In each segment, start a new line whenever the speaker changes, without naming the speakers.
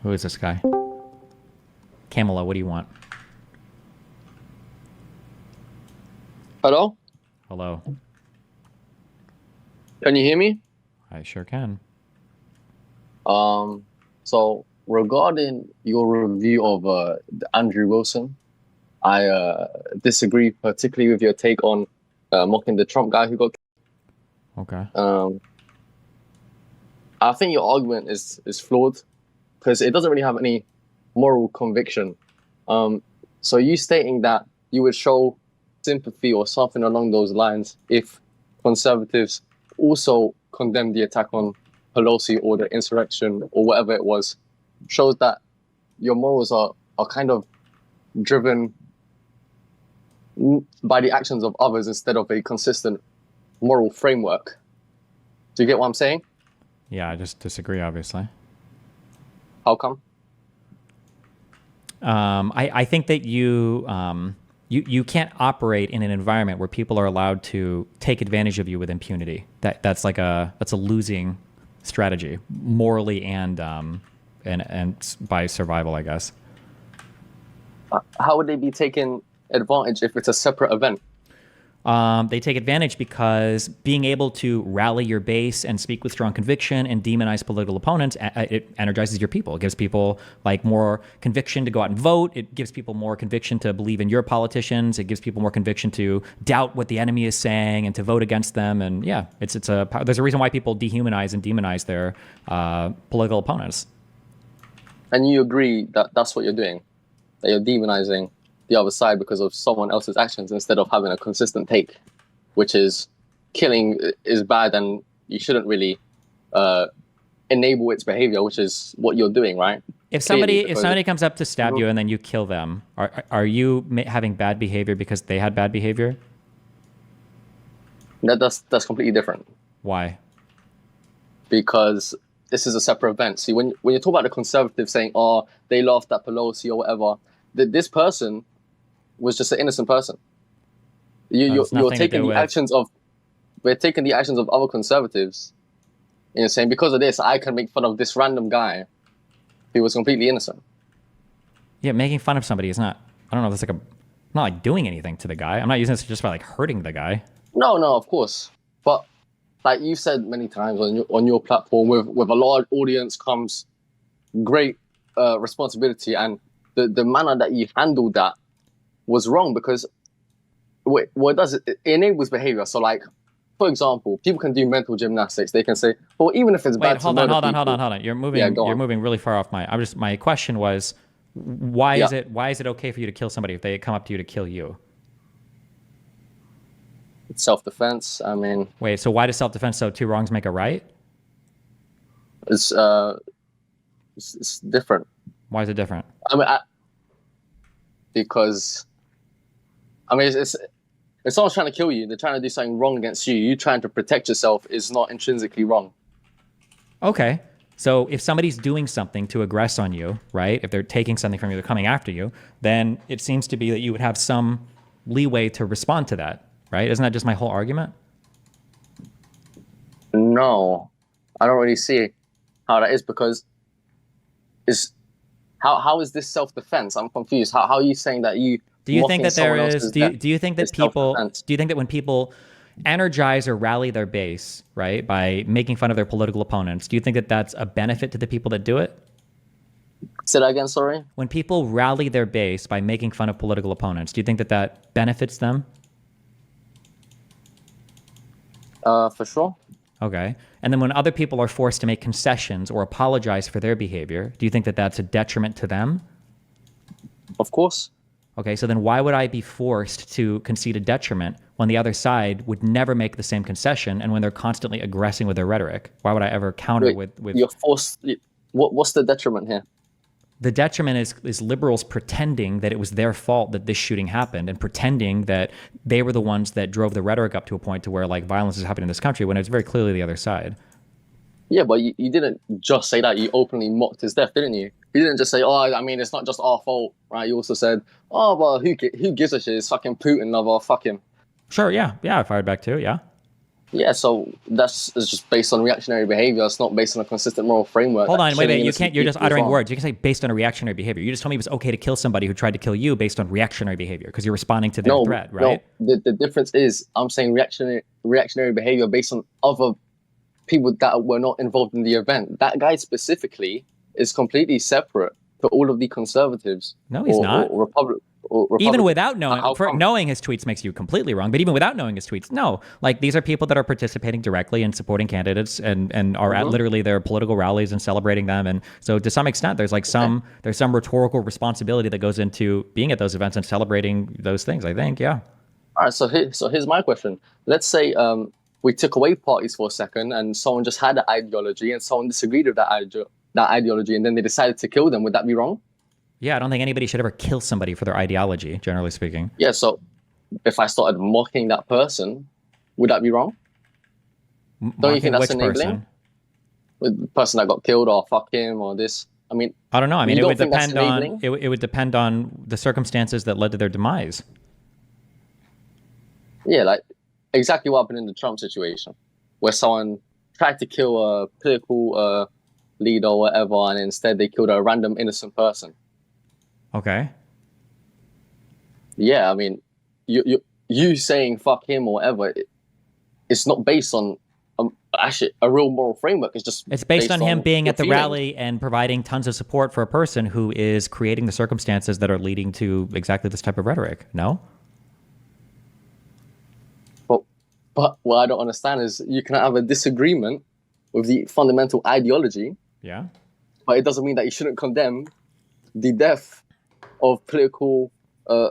Who is this guy? Kamala, what do you want?
Hello?
Hello.
Can you hear me?
I sure can.
So regarding your review of Andrew Wilson, I disagree particularly with your take on mocking the Trump guy who got.
Okay.
I think your argument is flawed because it doesn't really have any moral conviction. So you stating that you would show sympathy or something along those lines if conservatives also condemned the attack on Pelosi or the insurrection or whatever it was, shows that your morals are kind of driven by the actions of others instead of a consistent moral framework. Do you get what I'm saying?
Yeah, I just disagree, obviously.
How come?
I think that you can't operate in an environment where people are allowed to take advantage of you with impunity. That's a losing strategy, morally and by survival, I guess.
How would they be taking advantage if it's a separate event?
They take advantage because being able to rally your base and speak with strong conviction and demonize political opponents, it energizes your people. It gives people like more conviction to go out and vote. It gives people more conviction to believe in your politicians. It gives people more conviction to doubt what the enemy is saying and to vote against them. And yeah, there's a reason why people dehumanize and demonize their political opponents.
And you agree that that's what you're doing, that you're demonizing the other side because of someone else's actions instead of having a consistent take, which is killing is bad and you shouldn't really enable its behavior, which is what you're doing, right?
If somebody comes up to stab you and then you kill them, are you having bad behavior because they had bad behavior?
That's completely different.
Why?
Because this is a separate event. See, when you talk about the conservatives saying, "Oh, they laughed at Pelosi" or whatever, this person was just an innocent person. You're taking the actions of we're taking the actions of other conservatives, and you're saying because of this I can make fun of this random guy who was completely innocent.
Yeah, making fun of somebody is not. I don't know if it's not like doing anything to the guy. I'm not using this just for like hurting the guy.
No, of course, but like you said many times on your platform, with a large audience comes great responsibility, and the manner that you handled that was wrong because what it does, it enables behavior. So like, for example, people can do mental gymnastics. They can say, well, even if it's bad to murder people.
Hold on. You're moving really far off my question was, why is it okay for you to kill somebody if they come up to you to kill you?
It's self-defense. I mean,
wait, so why does self-defense, so two wrongs make a right?
It's different.
Why is it different?
I mean, because it's someone's trying to kill you. They're trying to do something wrong against you. You trying to protect yourself is not intrinsically wrong.
Okay. So if somebody's doing something to aggress on you, right? If they're taking something from you, they're coming after you, then it seems to be that you would have some leeway to respond to that, right? Isn't that just my whole argument?
No, I don't really see how that is because how is this self-defense? I'm confused. How are you saying that you...
Do you think that there is... Do you think that when people energize or rally their base, right, by making fun of their political opponents, do you think that that's a benefit to the people that do it?
Say that again, sorry?
When people rally their base by making fun of political opponents, do you think that that benefits them?
For sure.
Okay. And then when other people are forced to make concessions or apologize for their behavior, do you think that that's a detriment to them?
Of course.
Okay, so then why would I be forced to concede a detriment when the other side would never make the same concession and when they're constantly aggressing with their rhetoric? Why would I ever counter with...
You're forced... What's the detriment here?
The detriment is liberals pretending that it was their fault that this shooting happened and pretending that they were the ones that drove the rhetoric up to a point to where like violence is happening in this country when it's very clearly the other side.
Yeah, but you didn't just say that. You openly mocked his death, didn't you? You didn't just say, oh, I mean, it's not just our fault, right? You also said, oh, well, who gives a shit? It's fucking Putin, lover, fuck him.
Sure, yeah, I fired back too, yeah.
Yeah, so it's just based on reactionary behavior. It's not based on a consistent moral framework.
Hold
That
on, wait,
killing
wait. You
innocent
can't. You're just
people is
uttering
wrong.
words. You can say based on a reactionary behavior. You just told me it was okay to kill somebody who tried to kill you based on reactionary behavior because you're responding to their threat, right?
No. The difference is I'm saying reactionary behavior based on other people that were not involved in the event. That guy specifically is completely separate to all of the conservatives.
No, he's not.
Or Republic.
Even without knowing,
How come?
knowing his tweets makes you completely wrong. But even without knowing his tweets, no. Like these are people that are participating directly in supporting candidates and are at literally their political rallies and celebrating them. And so to some extent, there's like some rhetorical responsibility that goes into being at those events and celebrating those things. I think, yeah.
All right. So here's my question. Let's say we took away parties for a second, and someone just had an ideology, and someone disagreed with that ideology, and then they decided to kill them. Would that be wrong?
Yeah, I don't think anybody should ever kill somebody for their ideology, generally speaking.
Yeah, so if I started mocking that person, would that be wrong? Don't you think that's enabling? With the person that got killed, or fuck him, or this. I mean,
I don't know. I mean, it would
depend
on it would depend on the circumstances that led to their demise.
Yeah, like exactly what happened in the Trump situation, where someone tried to kill a political leader or whatever, and instead they killed a random innocent person.
Okay.
Yeah, I mean, you saying fuck him or whatever, it's not based on actually a real moral framework. It's
based on him being at the rally and providing tons of support for a person who is creating the circumstances that are leading to exactly this type of rhetoric. No?
But what I don't understand is you can have a disagreement with the fundamental ideology.
Yeah.
But it doesn't mean that you shouldn't condemn the death of political.
I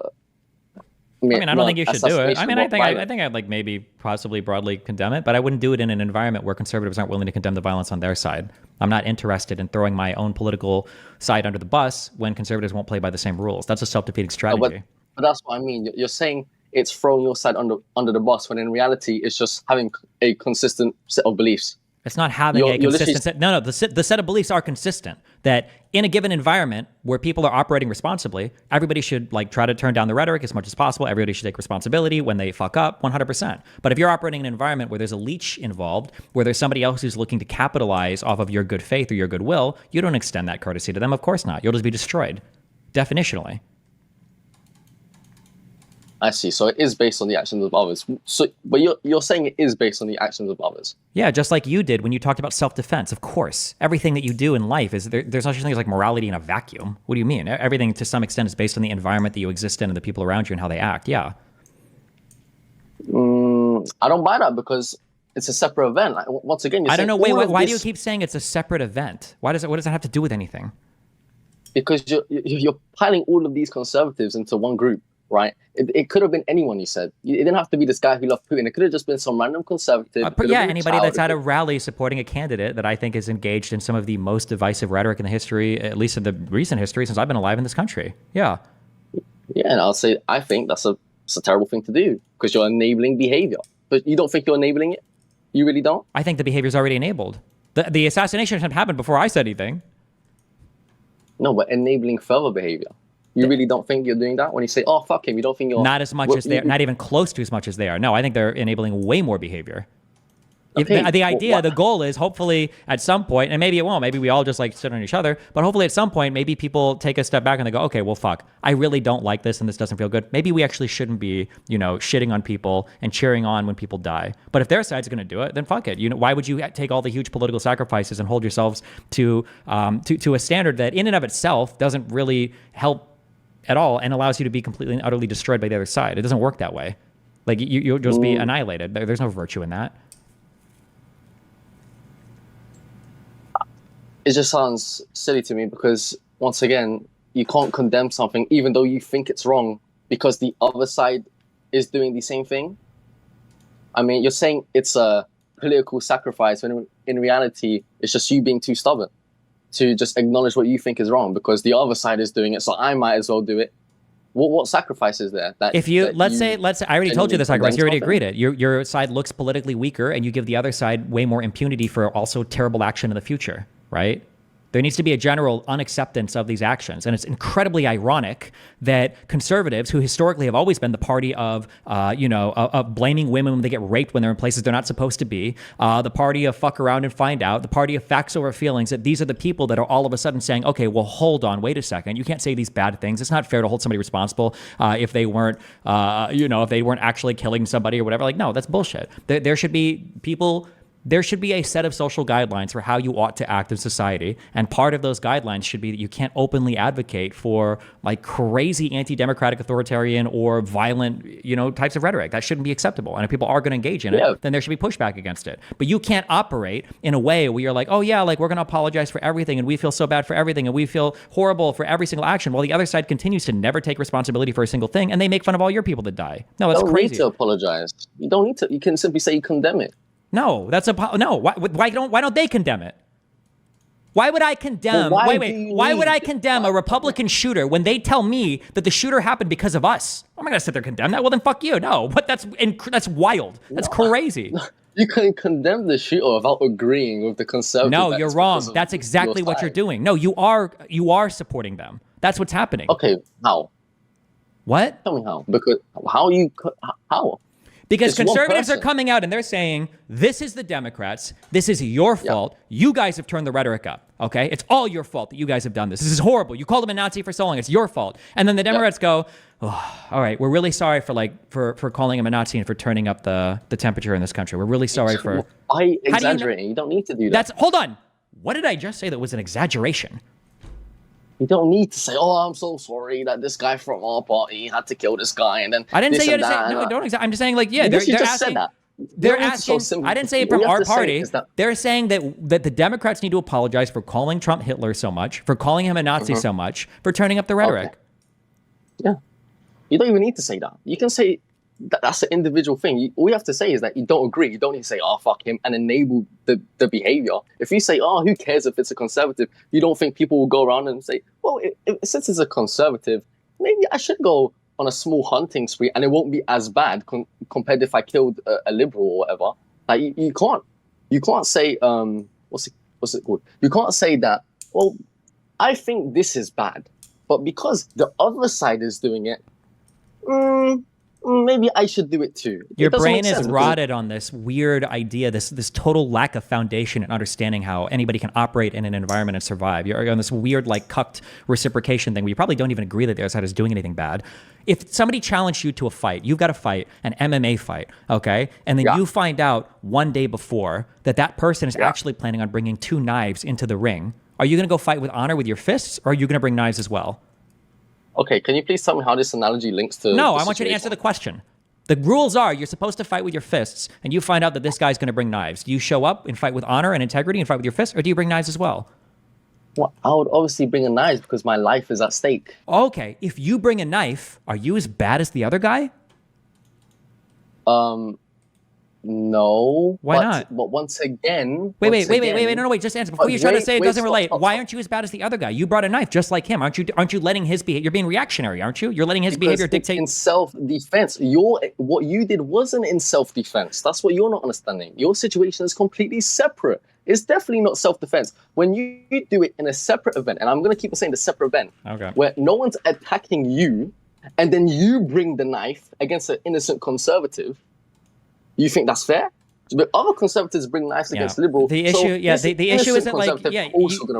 don't think you should do it. I mean, I think I'd like maybe possibly broadly condemn it, but I wouldn't do it in an environment where conservatives aren't willing to condemn the violence on their side. I'm not interested in throwing my own political side under the bus when conservatives won't play by the same rules. That's a self-defeating strategy.
But that's what I mean. You're saying it's throwing your side under the bus when in reality it's just having a consistent set of beliefs.
It's not having a consistent set. No, the set of beliefs are consistent. That in a given environment where people are operating responsibly, everybody should like try to turn down the rhetoric as much as possible. Everybody should take responsibility when they fuck up, 100%. But if you're operating in an environment where there's a leech involved, where there's somebody else who's looking to capitalize off of your good faith or your goodwill, you don't extend that courtesy to them. Of course not. You'll just be destroyed, definitionally.
I see. So it is based on the actions of others. But you're saying it is based on the actions of others.
Yeah, just like you did when you talked about self-defense. Of course, everything that you do in life is there's no such thing as like morality in a vacuum. What do you mean? Everything to some extent is based on the environment that you exist in and the people around you and how they act. Yeah.
I don't buy that because it's a separate event. Like, once again,
I don't know. Wait, why do you keep saying it's a separate event? What does that have to do with anything?
Because you're piling all of these conservatives into one group. Right? It could have been anyone, you said. It didn't have to be this guy who loved Putin. It could have just been some random conservative.
Anybody that's at a rally supporting a candidate that I think is engaged in some of the most divisive rhetoric in the history, at least in the recent history since I've been alive in this country. Yeah.
Yeah, and I'll say I think that's a terrible thing to do because you're enabling behavior. But you don't think you're enabling it? You really don't?
I think the behavior is already enabled. The assassination attempt happened before I said anything.
No, but enabling further behavior. You really don't think you're doing that when you say, "Oh, fuck him"? You don't think you're
not as much as they are, not even close to as much as they are. No, I think they're enabling way more behavior.
Okay,
the goal is hopefully at some point, and maybe it won't. Maybe we all just like sit on each other, but hopefully at some point, maybe people take a step back and they go, "Okay, well, fuck, I really don't like this, and this doesn't feel good. Maybe we actually shouldn't be, shitting on people and cheering on when people die. But if their side's going to do it, then fuck it. Why would you take all the huge political sacrifices and hold yourselves to a standard that in and of itself doesn't really help at all and allows you to be completely and utterly destroyed by the other side? It doesn't work that way. Like you'll just be annihilated. There's no virtue in that.
It just sounds silly to me because once again, you can't condemn something even though you think it's wrong because the other side is doing the same thing. I mean, you're saying it's a political sacrifice when in reality, it's just you being too stubborn to just acknowledge what you think is wrong because the other side is doing it, so I might as well do it. What sacrifice is there?
Let's say, I already told you the sacrifice. You already agreed it. Your side looks politically weaker, and you give the other side way more impunity for also terrible action in the future, right? There needs to be a general unacceptance of these actions. And it's incredibly ironic that conservatives, who historically have always been the party of, of blaming women when they get raped when they're in places they're not supposed to be, the party of fuck around and find out, the party of facts over feelings, that these are the people that are all of a sudden saying, okay, well, hold on, wait a second. You can't say these bad things. It's not fair to hold somebody responsible if they weren't, if they weren't actually killing somebody or whatever. Like, no, that's bullshit. There should be people... There should be a set of social guidelines for how you ought to act in society. And part of those guidelines should be that you can't openly advocate for like crazy anti-democratic, authoritarian, or violent, types of rhetoric. That shouldn't be acceptable. And if people are going to engage in it, then there should be pushback against it. But you can't operate in a way where you're like, oh yeah, like we're going to apologize for everything and we feel so bad for everything and we feel horrible for every single action, while the other side continues to never take responsibility for a single thing and they make fun of all your people that die. No, that's crazy.
You don't need to apologize. You don't need to. You can simply say you condemn it.
No, no. Why don't they condemn it? Why would I condemn? Why would I condemn a Republican shooter when they tell me that the shooter happened because of us? I'm not gonna sit there and condemn that. Well, then fuck you. No, but that's wild. That's crazy.
You can condemn the shooter without agreeing with the conservative.
No, you're wrong. That's exactly what you're doing. No, you are supporting them. That's what's happening.
Okay, how?
What?
Tell me how. Because how?
Because conservatives are coming out and they're saying, this is the Democrats. This is your fault. You guys have turned the rhetoric up. Okay? It's all your fault that you guys have done this. This is horrible. You called him a Nazi for so long. It's your fault. And then the Democrats go, oh, all right, we're really sorry for calling him a Nazi and for turning up the temperature in this country. We're really sorry for...
Why exaggerating? You don't need to do that.
Hold on. What did I just say that was an exaggeration?
You don't need to say, "Oh, I'm so sorry that this guy from our party had to kill this guy," and then
I didn't say you had to say. No, don't. I'm just saying, like, yeah, they're
just
asking.
Said that.
They're asking. I didn't say it from our party. They're saying that the Democrats need to apologize for calling Trump Hitler so much, for calling him a Nazi so much, for turning up the rhetoric.
Okay. Yeah, you don't even need to say that. You can say that's an individual thing. All you have to say is that you don't agree. You don't need to say, "Oh, fuck him," and enable the behavior. If you say, "Oh, who cares if it's a conservative?" You don't think people will go around and say, "Well, since it's a conservative, maybe I should go on a small hunting spree, and it won't be as bad compared if I killed a liberal or whatever." Like you can't say what's it called? You can't say that. Well, I think this is bad, but because the other side is doing it, maybe I should do it too.
Your brain is rotted on this weird idea, this total lack of foundation and understanding how anybody can operate in an environment and survive. You're on this weird, like, cucked reciprocation thing where you probably don't even agree that the other side is doing anything bad. If somebody challenged you to a fight, you've got to fight an MMA fight, okay? And then you find out one day before that person is actually planning on bringing 2 knives into the ring. Are you going to go fight with honor with your fists, or are you going to bring knives as well?
Okay, can you please tell me how this analogy links to...
No, I want you to answer the question. The rules are you're supposed to fight with your fists, and you find out that this guy's going to bring knives. Do you show up and fight with honor and integrity and fight with your fists, or do you bring knives as well?
Well, I would obviously bring a knife because my life is at stake.
Okay, if you bring a knife, are you as bad as the other guy?
No.
Why not?
But once again...
Wait, no, just answer. Before you try to say it doesn't relate, why aren't you as bad as the other guy? You brought a knife just like him. Aren't you letting his behavior... You're being reactionary, aren't you? You're letting his behavior dictate...
in self-defense. What you did wasn't in self-defense. That's what you're not understanding. Your situation is completely separate. It's definitely not self-defense. When you do it in a separate event, and I'm going to keep saying the separate event, where no one's attacking you, and then you bring the knife against an innocent conservative, you think that's fair? But other conservatives bring knives against liberals.
The issue, the issue isn't like,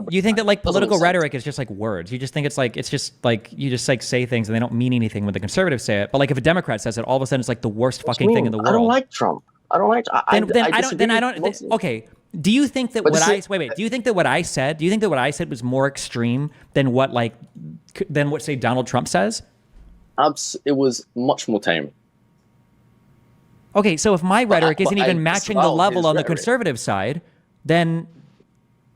you think that like political rhetoric is just like words. You just think it's just like you just like say things and they don't mean anything when the conservatives say it. But like if a Democrat says it, all of a sudden it's like the worst fucking thing in the world.
I don't like Trump. I don't like.
Okay. Do you think that do you think that what I said was more extreme than what say Donald Trump says?
It was much more tame.
Okay, so if my rhetoric isn't even matching the level on the conservative side, then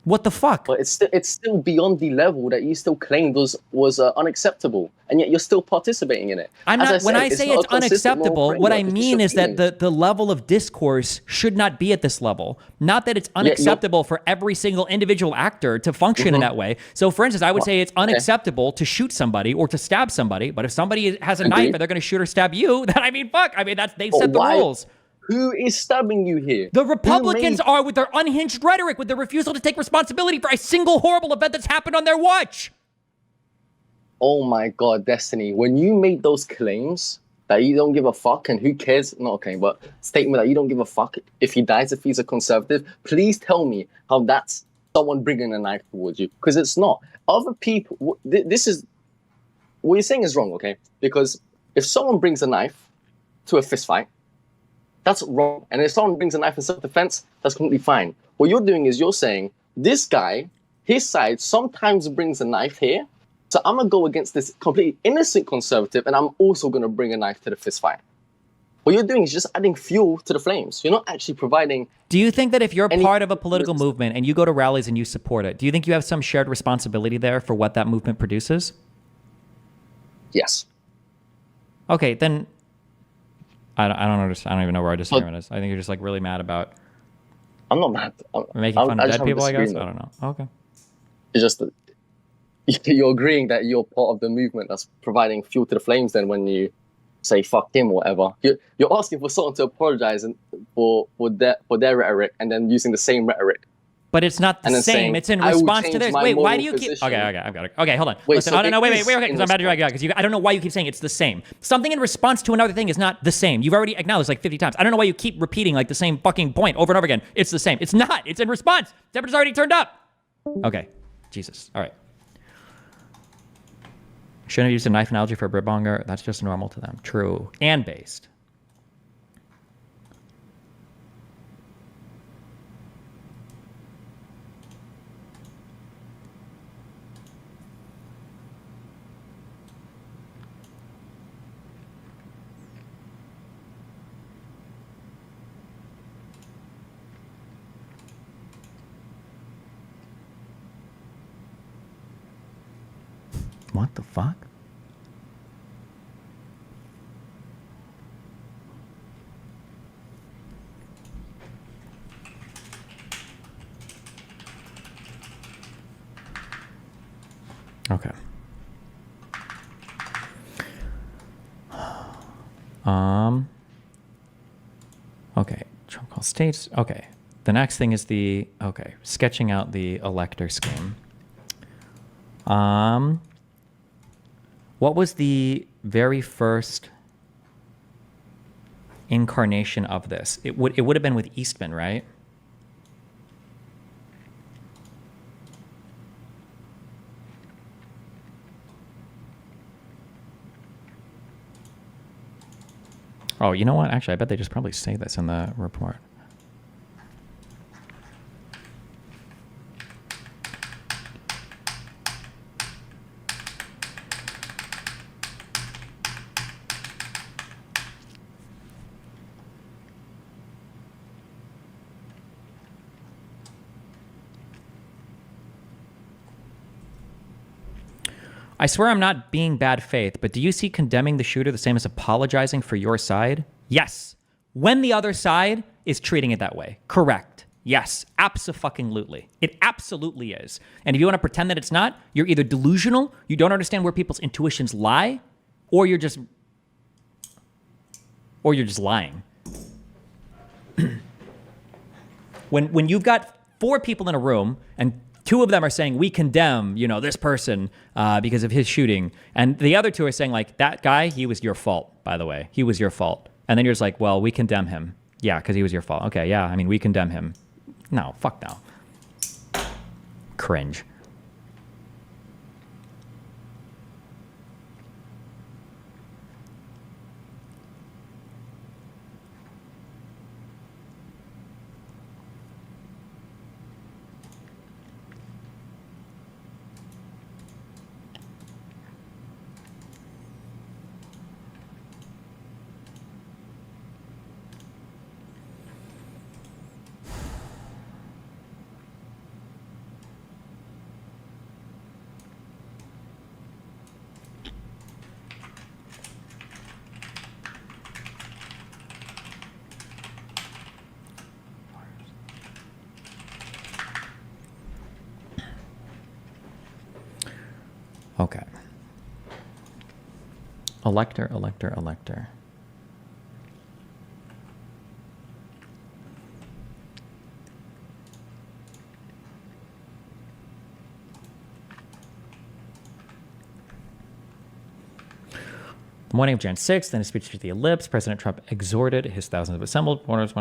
what the fuck?
But it's still beyond the level that you still claimed was unacceptable, and yet you're still participating in it.
When I say it's unacceptable, what I mean is that the level of discourse should not be at this level. Not that it's unacceptable for every single individual actor to function in that way. So, for instance, I would say it's unacceptable to shoot somebody or to stab somebody. But if somebody has a knife and they're going to shoot or stab you, then fuck. They've set the rules.
Who is stabbing you here?
The Republicans are with their unhinged rhetoric, with their refusal to take responsibility for a single horrible event that's happened on their watch.
Oh my God, Destiny. When you made those claims that you don't give a fuck and who cares, not okay, but statement that you don't give a fuck if he dies, if he's a conservative, please tell me how that's someone bringing a knife towards you. Because it's not. Other people, this is, what you're saying is wrong, okay? Because if someone brings a knife to a fist fight, that's wrong. And if someone brings a knife in self-defense, that's completely fine. What you're doing is you're saying, this guy, his side sometimes brings a knife here, so I'm going to go against this completely innocent conservative, and I'm also going to bring a knife to the fist fight. What you're doing is just adding fuel to the flames. You're not actually providing...
Do you think that if you're part of a political movement and you go to rallies and you support it, do you think you have some shared responsibility there for what that movement produces?
Yes.
Okay, then... I don't understand. I don't even know where our disagreement is. I think you're just like really mad about...
I'm not mad.
Making fun of dead people, I guess? I don't know. Okay.
It's just that you're agreeing that you're part of the movement that's providing fuel to the flames then when you say fuck him or whatever. You're asking for someone to apologize for their rhetoric and then using the same rhetoric.
But it's not the same.
Saying,
it's in response to theirs. Wait, why do you keep... Okay, I've got it. Okay, hold on.
Wait,
listen,
so
no, wait, okay, because I'm about to drag you out, because I don't know why you keep saying it's the same. Something in response to another thing is not the same. You've already acknowledged like 50 times. I don't know why you keep repeating like the same fucking point over and over again. It's the same. It's not. It's in response. Temperature's already turned up. Okay. Jesus. All right. Shouldn't have used a knife analogy for a Britbonger. That's just normal to them. True. And based. What the fuck? Okay. Okay. Trump calls states. Okay. The next thing is sketching out the elector scheme. What was the very first incarnation of this? It would have been with Eastman, right? Oh, you know what? Actually, I bet they just probably say this in the report. I swear I'm not being bad faith, but do you see condemning the shooter the same as apologizing for your side? Yes. When the other side is treating it that way. Correct. Yes. Abso-fucking-lutely. It absolutely is. And if you want to pretend that it's not, you're either delusional, you don't understand where people's intuitions lie, or you're just lying. When you've got 4 people in a room and 2 of them are saying, we condemn, this person because of his shooting. And the other 2 are saying, like, that guy, he was your fault, by the way. He was your fault. And then you're just like, well, we condemn him. Yeah, because he was your fault. Okay, yeah, we condemn him. No, fuck no. Cringe. Okay. Elector. The morning of Jan 6th, in a speech to the ellipse, President Trump exhorted his thousands of assembled voters.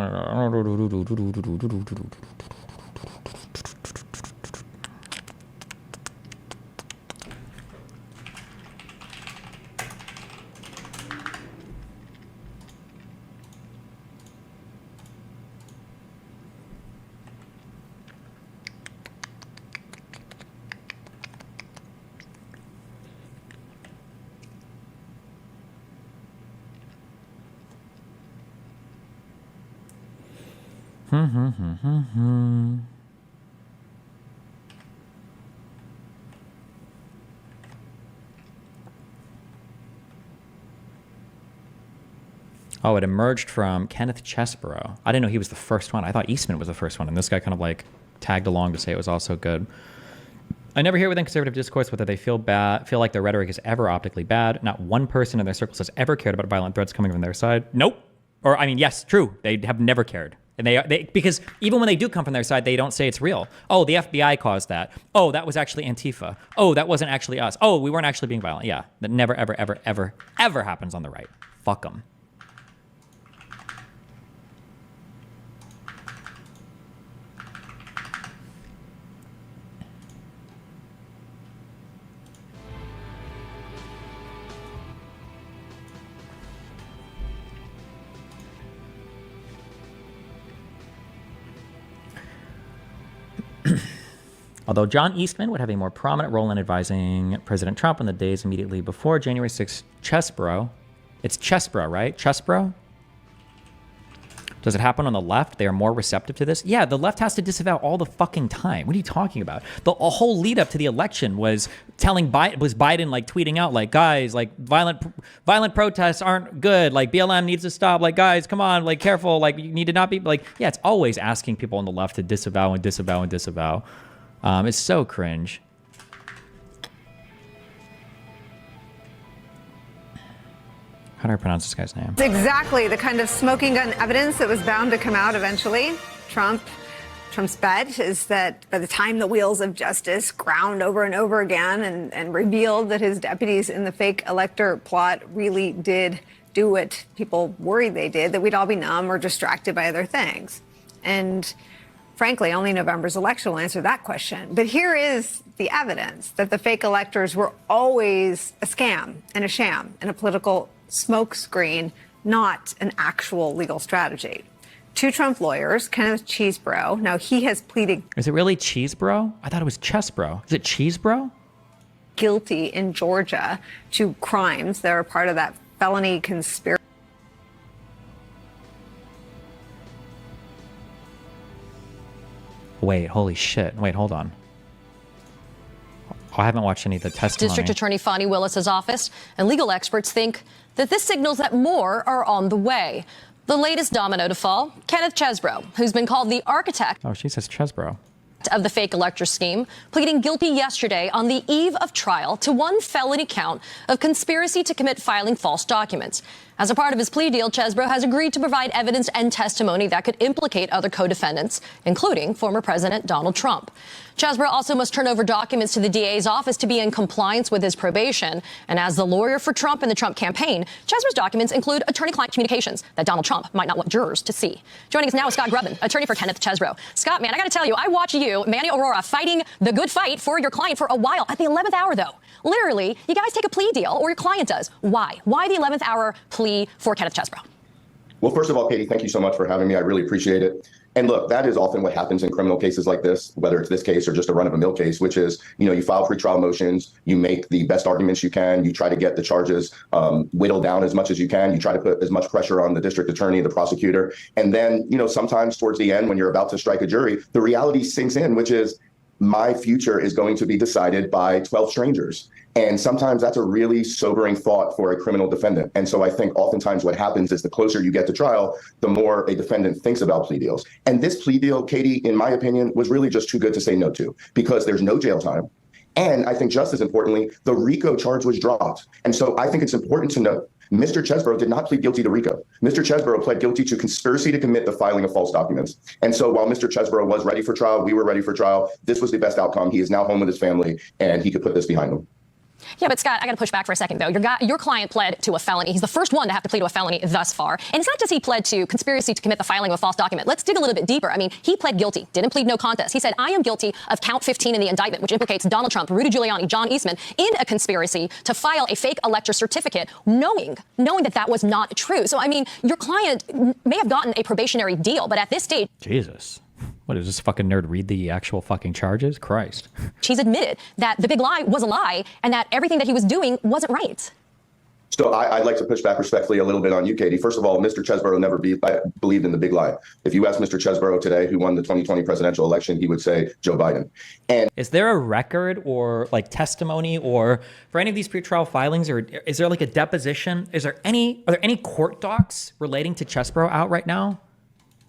Oh, it emerged from Kenneth Chesebro. I didn't know he was the first one. I thought Eastman was the first one, and this guy kind of like tagged along to say it was also good. I never hear within conservative discourse whether they feel like their rhetoric is ever optically bad. Not one person in their circles has ever cared about violent threats coming from their side. Nope. Or, I mean, yes, true. They have never cared. And they because even when they do come from their side, they don't say it's real. Oh, the FBI caused that. Oh, that was actually Antifa. Oh, that wasn't actually us. Oh, we weren't actually being violent. Yeah, that never, ever, ever, ever, ever happens on the right. Fuck them. Although John Eastman would have a more prominent role in advising President Trump in the days immediately before January 6th, Chesebro. It's Chesebro, right? Chesebro? Does it happen on the left? They are more receptive to this? Yeah, the left has to disavow all the fucking time. What are you talking about? The whole lead up to the election was Biden like tweeting out like, guys, like violent protests aren't good. Like BLM needs to stop. Like, guys, come on, like careful. Like you need to not be like, yeah, it's always asking people on the left to disavow and disavow and disavow. It's so cringe. How do I pronounce this guy's name?
It's exactly the kind of smoking gun evidence that was bound to come out eventually. Trump's bet is that by the time the wheels of justice ground over and over again and revealed that his deputies in the fake elector plot really did do what people worried they did, that we'd all be numb or distracted by other things. And frankly, only November's election will answer that question. But here is the evidence that the fake electors were always a scam and a sham and a political smokescreen, not an actual legal strategy. Two Trump lawyers, Kenneth Chesebro, now he has pleaded.
Is it really Chesebro? I thought it was Chesebro. Is it Chesebro?
Guilty in Georgia to crimes that are part of that felony conspiracy.
Wait, holy shit. Wait, hold on. I haven't watched any of the testimony.
District Attorney Fonnie Willis's office and legal experts think that this signals that more are on the way. The latest domino to fall, Kenneth Chesebro, who's been called the architect.
Oh, she says Chesebro.
Of the fake elector scheme, pleading guilty yesterday on the eve of trial to one felony count of conspiracy to commit filing false documents. As a part of his plea deal, Chesebro has agreed to provide evidence and testimony that could implicate other co-defendants, including former President Donald Trump. Chesebro also must turn over documents to the DA's office to be in compliance with his probation. And as the lawyer for Trump in the Trump campaign, Chesebro's documents include attorney-client communications that Donald Trump might not want jurors to see. Joining us now is Scott Grubman, attorney for Kenneth Chesebro. Scott, man, I got to tell you, I watch you, Manny Aurora, fighting the good fight for your client for a while. At the 11th hour, though, literally, you guys take a plea deal, or your client does. Why? Why the 11th hour plea for Kenneth Chesebro?
Well, first of all, Katie, thank you so much for having me. I really appreciate it. And look, that is often what happens in criminal cases like this, whether it's this case or just a run-of-the-mill case, which is, you file pretrial motions, you make the best arguments you can, you try to get the charges whittled down as much as you can, you try to put as much pressure on the district attorney, the prosecutor, and then, sometimes towards the end when you're about to strike a jury, the reality sinks in, which is my future is going to be decided by 12 strangers. And sometimes that's a really sobering thought for a criminal defendant. And so I think oftentimes what happens is the closer you get to trial, the more a defendant thinks about plea deals. And this plea deal, Katie, in my opinion, was really just too good to say no to, because there's no jail time. And I think just as importantly, the RICO charge was dropped. And so I think it's important to note, Mr. Chesebro did not plead guilty to RICO. Mr. Chesebro pled guilty to conspiracy to commit the filing of false documents. And so while Mr. Chesebro was ready for trial, we were ready for trial. This was the best outcome. He is now home with his family, and he could put this behind him.
Yeah, but Scott, I got to push back for a second, though. Your client pled to a felony. He's the first one to have to plead to a felony thus far. And it's not just he pled to conspiracy to commit the filing of a false document. Let's dig a little bit deeper. I mean, he pled guilty, didn't plead no contest. He said, I am guilty of count 15 in the indictment, which implicates Donald Trump, Rudy Giuliani, John Eastman in a conspiracy to file a fake elector certificate, knowing that that was not true. So, I mean, your client may have gotten a probationary deal, but at this stage...
Jesus. What, does this fucking nerd read the actual fucking charges? Christ.
She's admitted that the big lie was a lie and that everything that he was doing wasn't right.
So I'd like to push back respectfully a little bit on you, Katie. First of all, Mr. Chesebro never believed in the big lie. If you ask Mr. Chesebro today who won the 2020 presidential election, he would say Joe Biden. And
is there a record or like testimony or for any of these pretrial filings, or is there like a deposition? Are there any court docs relating to Chesebro out right now?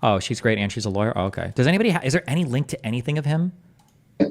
Oh, she's great and she's a lawyer. Oh, okay. Does anybody is there any link to anything of him?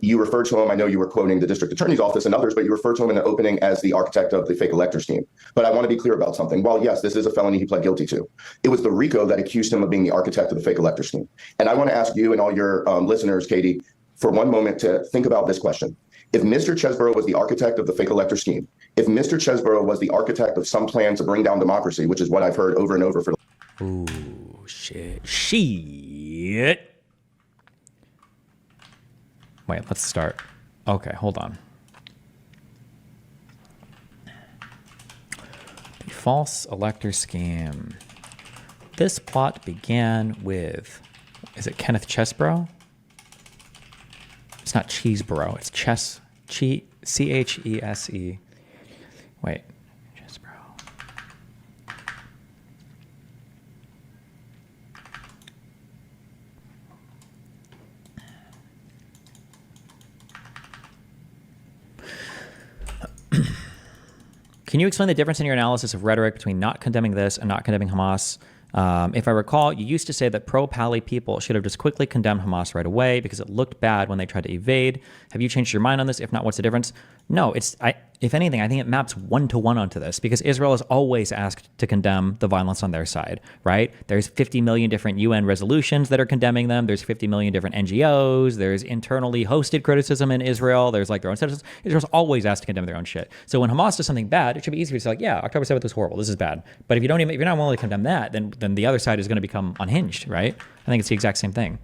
you referred to him, I know you were quoting the district attorney's office and others, but you referred to him in the opening as the architect of the fake elector scheme. But I want to be clear about something. While yes, this is a felony he pled guilty to, it was the RICO that accused him of being the architect of the fake elector scheme. And I want to ask you and all your listeners, Katie, for one moment to think about this question. If Mr. Chesebro was the architect of the fake elector scheme, if Mr. Chesebro was the architect of some plan to bring down democracy, which is what I've heard over and over for...
Ooh, shit. Shit. Wait, let's start. Okay, hold on. The false elector scheme. This plot began with, is it Kenneth Chesebro? It's not Chesebro, it's C-H-E-S-E. Wait, Chesebro. Can you explain the difference in your analysis of rhetoric between not condemning this and not condemning Hamas? If I recall, you used to say that pro-Pali people should have just quickly condemned Hamas right away because it looked bad when they tried to evade. Have you changed your mind on this? If not, what's the difference? No, if anything, I think it maps one-to-one onto this because Israel is always asked to condemn the violence on their side, right? There's 50 million different UN resolutions that are condemning them. There's 50 million different NGOs. There's internally hosted criticism in Israel. There's like their own citizens. Israel's always asked to condemn their own shit. So when Hamas does something bad, it should be easy to say like, yeah, October 7th was horrible. This is bad. But if you're not willing to condemn that, then the other side is going to become unhinged, right? I think it's the exact same thing.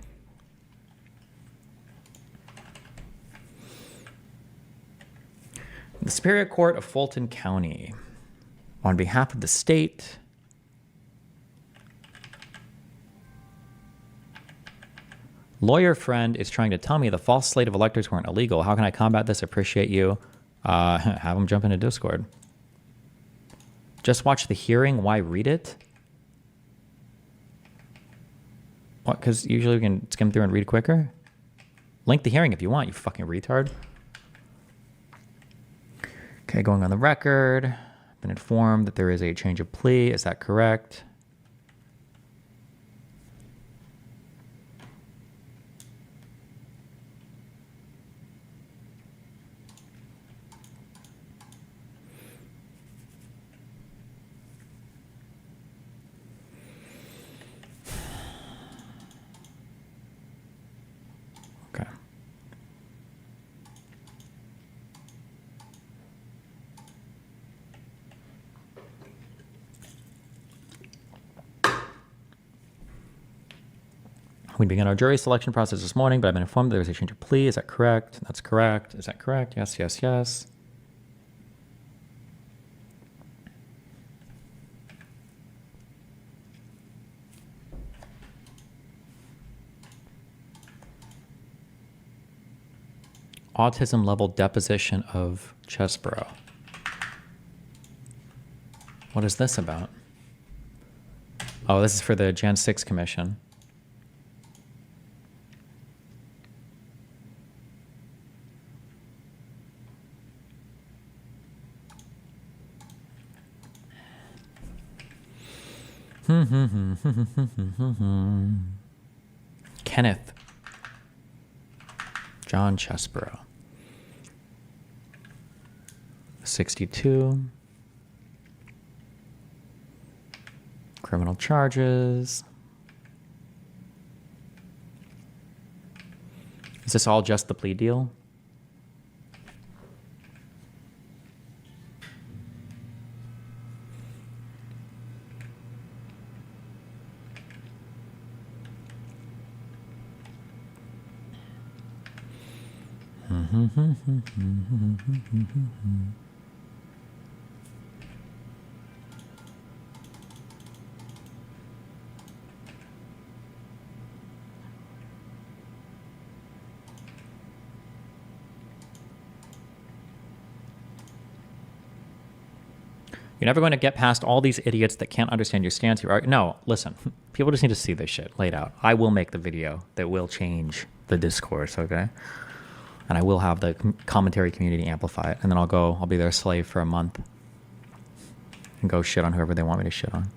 The Superior Court of Fulton County, on behalf of the state, lawyer friend is trying to tell me the false slate of electors weren't illegal. How can I combat this? Appreciate you. Have them jump into Discord. Just watch the hearing. Why read it? What? Because usually we can skim through and read quicker. Link the hearing if you want, you fucking retard. Okay, going on the record. Been informed that there is a change of plea. Is that correct? Okay. We began our jury selection process this morning, but I've been informed there was a change of plea. Is that correct? That's correct. Is that correct? Yes, yes, yes. Autism level deposition of Chesebro. What is this about? Oh, this is for the Jan 6 commission. Kenneth John Chesebro, 62, criminal charges. Is this all just the plea deal? You're never going to get past all these idiots that can't understand your stance. No, listen. People just need to see this shit laid out. I will make the video that will change the discourse, okay? And I will have the commentary community amplify it. And then I'll be their slave for a month. And go shit on whoever they want me to shit on.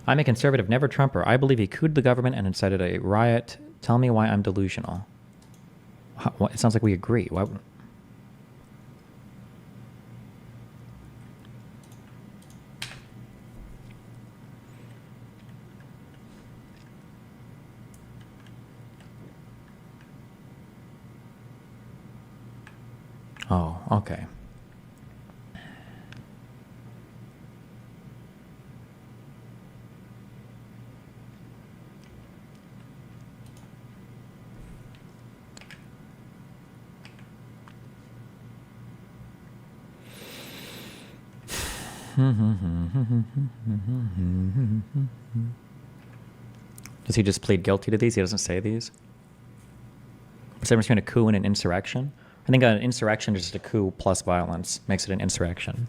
I'm a conservative, never Trumper. I believe he couped the government and incited a riot. Tell me why I'm delusional. It sounds like we agree. Why? Oh, okay. Does he just plead guilty to these? He doesn't say these? What's the difference between a coup and an insurrection? I think an insurrection is just a coup plus violence. Makes it an insurrection.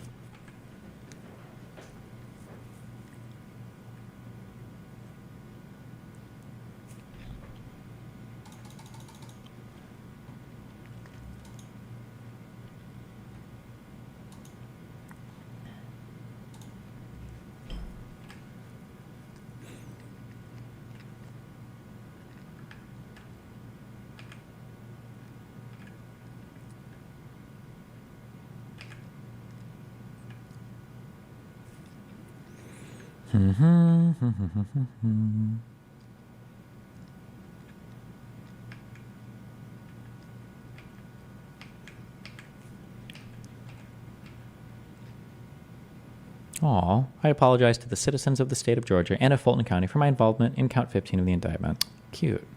Aw, I apologize to the citizens of the state of Georgia and of Fulton County for my involvement in count 15 of the indictment. Cute.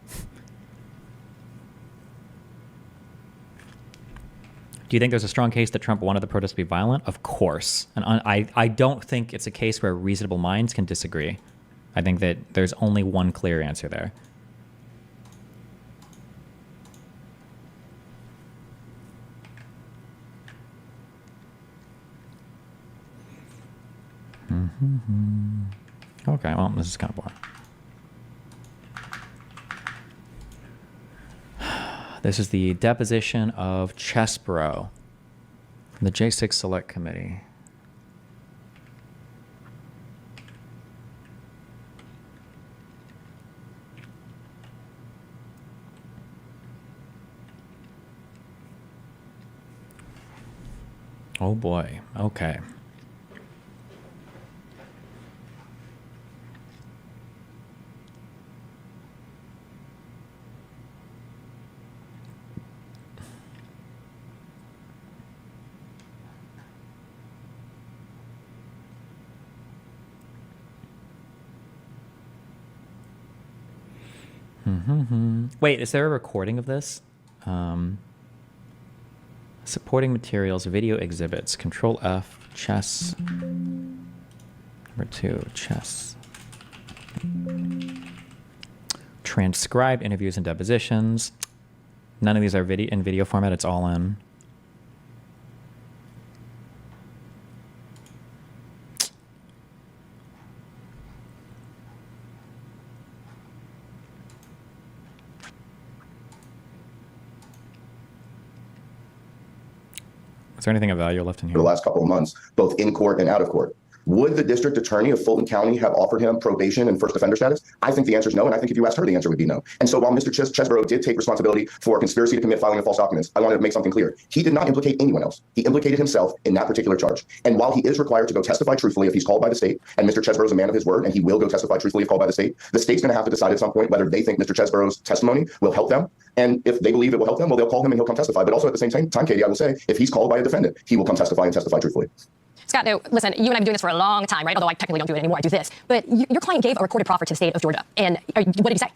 Do you think there's a strong case that Trump wanted the protests to be violent? Of course. And I don't think it's a case where reasonable minds can disagree. I think that there's only one clear answer there. Okay, well, this is kind of boring. This is the deposition of Chesebro from the J6 Select Committee. Oh boy, okay. Wait, is there a recording of this? Supporting materials, video exhibits, Control F, chess. Number 2, chess. Transcribe interviews and depositions. None of these are in video format, it's all in. Is there anything of value left in here?
For the last couple of months, both in court and out of court. Would the district attorney of Fulton County have offered him probation and first offender status? I think the answer is no, and I think if you asked her, the answer would be no. And so while Mr. Chesebro did take responsibility for conspiracy to commit filing of false documents, I want to make something clear. He did not implicate anyone else. He implicated himself in that particular charge. And while he is required to go testify truthfully if he's called by the state, and Mr. Chesebro is a man of his word, and he will go testify truthfully if called by the state's going to have to decide at some point whether they think Mr. Chesebro's testimony will help them. And if they believe it will help them, well, they'll call him and he'll come testify. But also at the same time, Katie, I will say, if he's called by a defendant, he will come testify and testify truthfully.
Scott, no, listen, you and I have been doing this for a long time, right? Although I technically don't do it anymore, I do this. But your client gave a recorded proffer to the state of Georgia. And what did he say?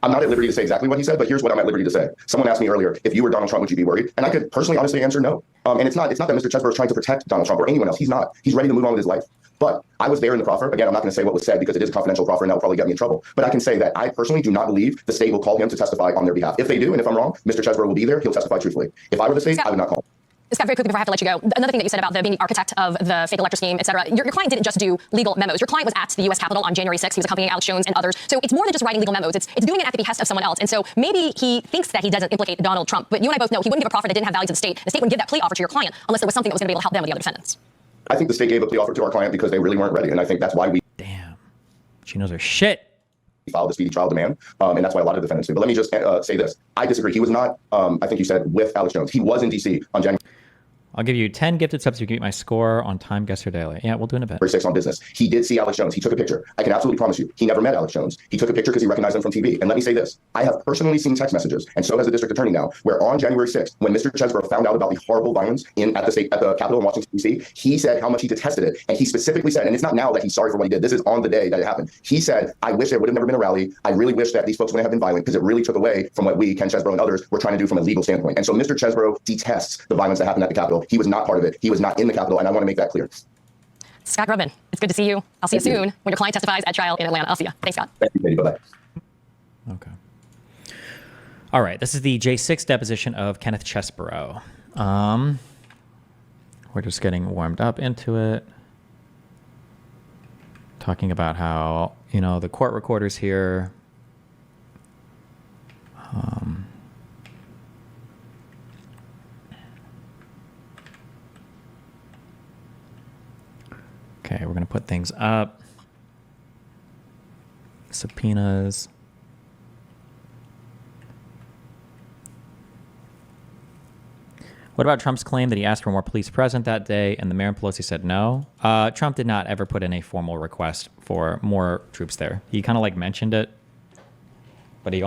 I'm not at liberty to say exactly what he said, but here's what I'm at liberty to say. Someone asked me earlier, if you were Donald Trump, would you be worried? And I could personally, honestly answer no. And it's not that Mr. Chesebro is trying to protect Donald Trump or anyone else. He's not. He's ready to move on with his life. But I was there in the proffer. Again, I'm not going to say what was said because it is a confidential proffer and that will probably get me in trouble. But I can say that I personally do not believe the state will call him to testify on their behalf. If they do, and if I'm wrong, Mr. Chesebro will be there. He'll testify truthfully. If I were the state, I would not call him.
Scott, very quickly before I have to let you go, another thing that you said about being the architect of the fake elector scheme, et cetera, your client didn't just do legal memos. Your client was at the U.S. Capitol on January 6th. He was accompanying Alex Jones and others. So it's more than just writing legal memos. It's doing it at the behest of someone else. And so maybe he thinks that he doesn't implicate Donald Trump, but you and I both know he wouldn't give a proffer that didn't have value to the state. The state wouldn't give that plea offer to your client unless there was something that was going to be able to help them with the other defendants.
I think the state gave up the offer to our client because they really weren't ready. And I think that's why we...
Damn. She knows her shit.
Filed a speedy trial demand, and that's why a lot of defendants do. But let me just say this. I disagree. He was not, I think you said, with Alex Jones. He was in D.C. on January...
I'll give you 10 gifted subs if you can beat my score on time guesser daily. Yeah, we'll do in a bit.
6 on business. He did see Alex Jones. He took a picture. I can absolutely promise you, he never met Alex Jones. He took a picture because he recognized him from TV. And let me say this. I have personally seen text messages, and so has the district attorney now, where on January 6th, when Mr. Chesebro found out about the horrible violence at the Capitol in Washington, D.C., he said how much he detested it. And he specifically said, and it's not now that he's sorry for what he did. This is on the day that it happened. He said, I wish there would have never been a rally. I really wish that these folks wouldn't have been violent because it really took away from what we, Ken Chesebro and others, were trying to do from a legal standpoint. And so Mr. Chesebro detests the violence that happened at the Capitol. He was not part of it. He was not in the Capitol, and I want to make that clear.
Scott Rubin, it's good to see you. I'll see you soon when your client testifies at trial in Atlanta. I'll see you. Thanks, Scott.
Thank you, Katie. Bye-bye.
Okay. All right. This is the J6 deposition of Kenneth Chesebro. We're just getting warmed up into it. Talking about how, the court recorder's here. Okay, we're going to put things up. Subpoenas. What about Trump's claim that he asked for more police present that day and the mayor and Pelosi said no? Trump did not ever put in a formal request for more troops there. He kind of mentioned it, but he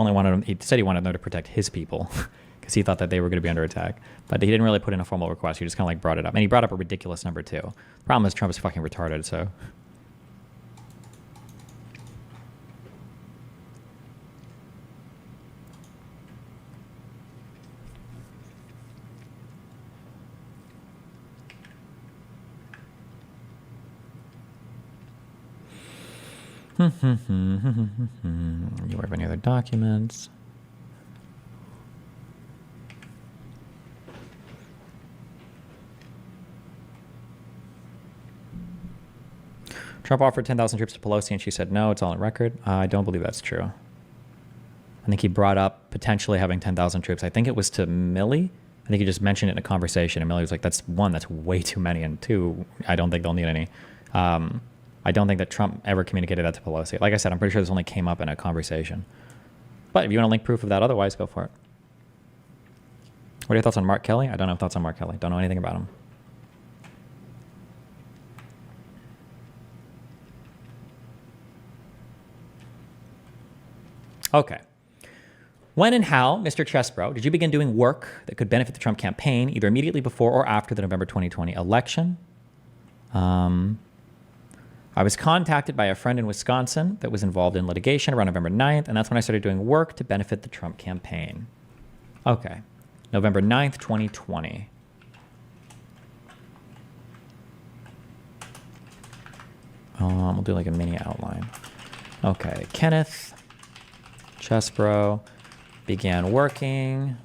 said he wanted them to protect his people because he thought that they were going to be under attack. But he didn't really put in a formal request. He just kind of brought it up. And he brought up a ridiculous number too. The problem is Trump is fucking retarded, so. You have any other documents? Trump offered 10,000 troops to Pelosi and she said no, it's all on record. I don't believe that's true. I think he brought up potentially having 10,000 troops. I think it was to Milley. I think he just mentioned it in a conversation and Milley was like, that's way too many, and two, I don't think they'll need any. I don't think that Trump ever communicated that to Pelosi. Like I said, I'm pretty sure this only came up in a conversation. But if you want to link proof of that otherwise, go for it. What are your thoughts on Mark Kelly? I don't have thoughts on Mark Kelly. Don't know anything about him. Okay. When and how, Mr. Chesebro, did you begin doing work that could benefit the Trump campaign, either immediately before or after the November 2020 election? I was contacted by a friend in Wisconsin that was involved in litigation around November 9th, and that's when I started doing work to benefit the Trump campaign. Okay. November 9th, 2020. We'll do a mini outline. Okay. Kenneth Chesebro began working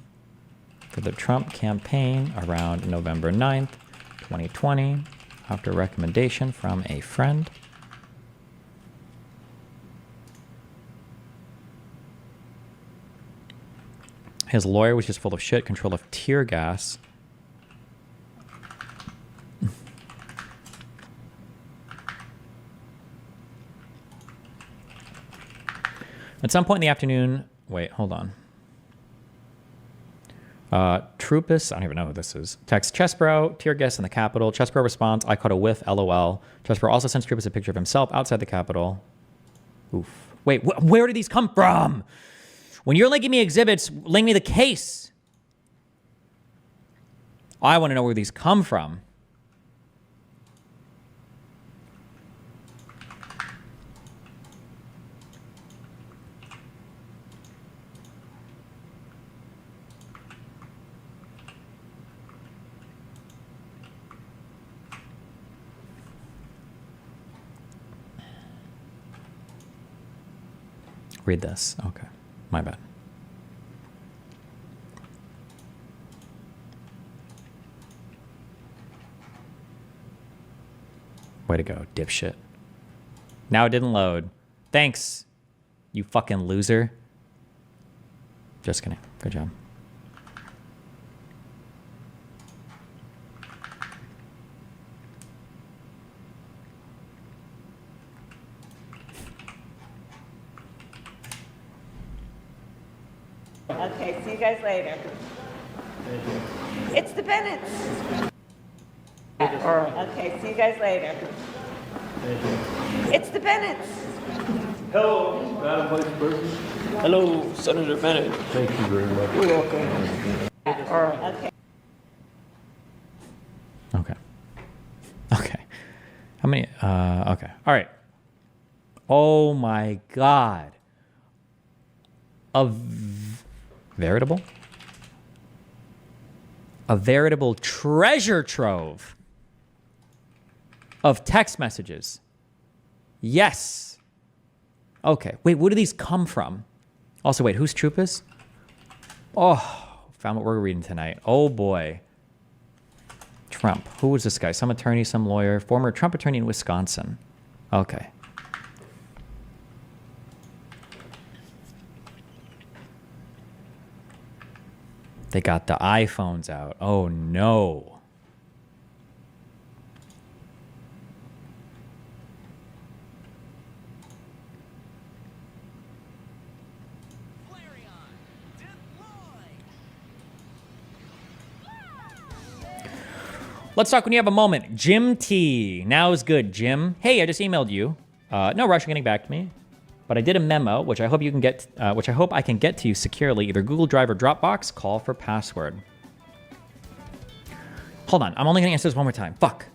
for the Trump campaign around November 9th, 2020, after recommendation from a friend. His lawyer was just full of shit, control of tear gas. At some point in the afternoon, wait, hold on. Troopus, I don't even know who this is. Text Chesebro, tear gas in the Capitol. Chesebro responds, I caught a whiff, LOL. Chesebro also sends Troopus a picture of himself outside the Capitol. Oof. Wait, where did these come from? When you're linking me exhibits, link me the case. I want to know where these come from. Read this. Okay. My bad. Way to go, dipshit. Now it didn't load. Thanks, you fucking loser. Just kidding. Good job.
Okay, see you guys later. It's the Bennetts. Okay, see you guys later. It's the Bennetts.
Hello, Madam Vice President. Hello, Senator Bennett. Thank you very much. You're welcome.
Okay.
Okay. Okay. How many? Okay. All right. Oh my God. A veritable treasure trove of text messages. Yes. Okay. Wait, where do these come from? Also, wait, who's Troopus? Oh, found what we're reading tonight. Oh boy. Trump. Who was this guy? Some attorney, some lawyer, former Trump attorney in Wisconsin. Okay. They got the iPhones out. Oh no. Let's talk when you have a moment. Jim T. Now is good, Jim. Hey, I just emailed you. No rush on getting back to me. But I did a memo, which I hope you can get, which I hope I can get to you securely, either Google Drive or Dropbox. Call for password. Hold on, I'm only gonna answer this one more time. Fuck.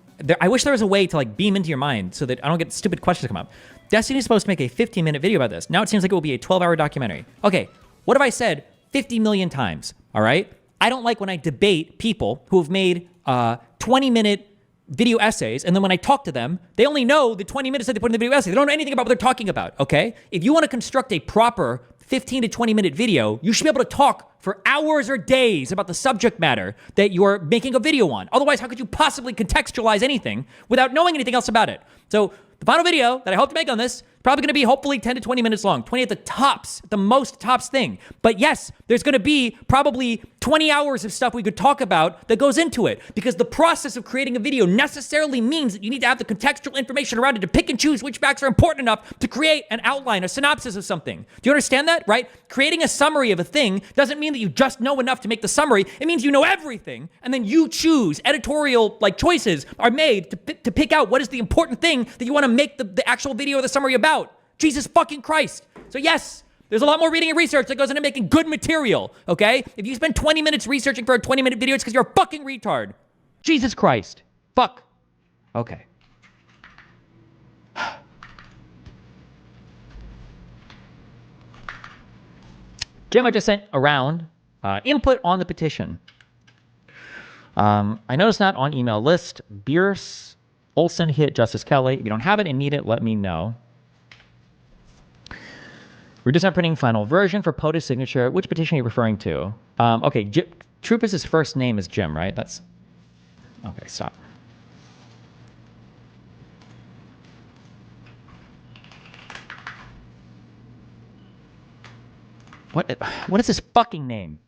I wish there was a way to like beam into your mind so that I don't get stupid questions come up. Destiny's supposed to make a 15-minute video about this. Now it seems like it will be a 12-hour documentary. Okay, what have I said 50 million times? All right. I don't like when I debate people who have made 20-minute video essays, and then when I talk to them, they only know the 20 minutes that they put in the video essay. They don't know anything about what they're talking about, okay? If you want to construct a proper 15 to 20-minute video, you should be able to talk for hours or days about the subject matter that you're making a video on. Otherwise, how could you possibly contextualize anything without knowing anything else about it? So the final video that I hope to make on this is probably going to be hopefully 10 to 20 minutes long, 20 at the tops, the most tops thing. But yes, there's going to be probably 20 hours of stuff we could talk about that goes into it, because the process of creating a video necessarily means that you need to have the contextual information around it to pick and choose which facts are important enough to create an outline, a synopsis of something. Do you understand that, right? Creating a summary of a thing doesn't mean that you just know enough to make the summary. It means you know everything, and then you choose. Editorial choices are made to pick out what is the important thing that you want to make the actual video or the summary about. Jesus fucking Christ. So yes, there's a lot more reading and research that goes into making good material, okay? If you spend 20 minutes researching for a 20-minute video, it's because you're a fucking retard. Jesus Christ. Fuck. Okay. Jim, I just sent around input on the petition. I noticed that on email list. Bierce, Olson hit Justice Kelly. If you don't have it and need it, let me know. We're just not printing final version for POTUS signature. Which petition are you referring to? Okay, Troopus' first name is Jim, right? That's... Okay, stop. What is his fucking name?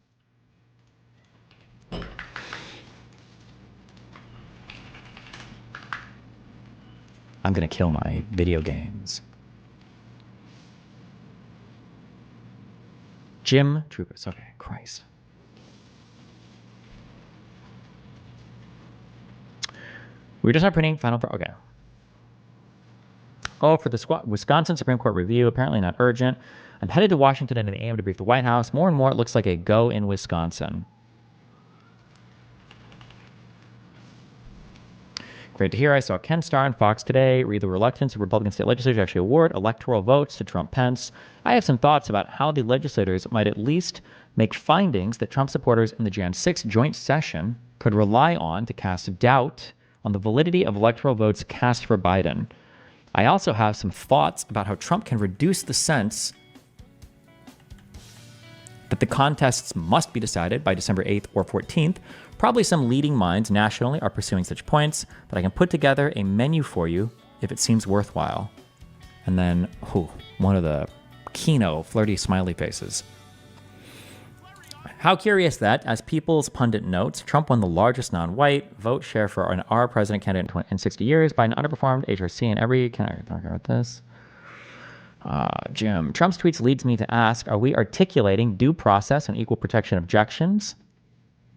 I'm gonna kill my video games. Jim Trubus. Okay, Christ. We just not printing final. Okay. Oh, for the Wisconsin Supreme Court review, apparently not urgent. I'm headed to Washington in the AM to brief the White House. More and more, it looks like a go in Wisconsin. Great to hear. I saw Ken Starr on Fox today read the reluctance of Republican state legislators to actually award electoral votes to Trump-Pence. I have some thoughts about how the legislators might at least make findings that Trump supporters in the Jan 6 joint session could rely on to cast doubt on the validity of electoral votes cast for Biden. I also have some thoughts about how Trump can reduce the sense that the contests must be decided by December 8th or 14th. Probably some leading minds nationally are pursuing such points, but I can put together a menu for you if it seems worthwhile. And then, one of the Kino flirty smiley faces. How curious that, as People's Pundit notes, Trump won the largest non-white vote share for our president candidate in 60 years. Biden underperformed HRC in every... Can I talk about this? Jim, Trump's tweets leads me to ask, are we articulating due process and equal protection objections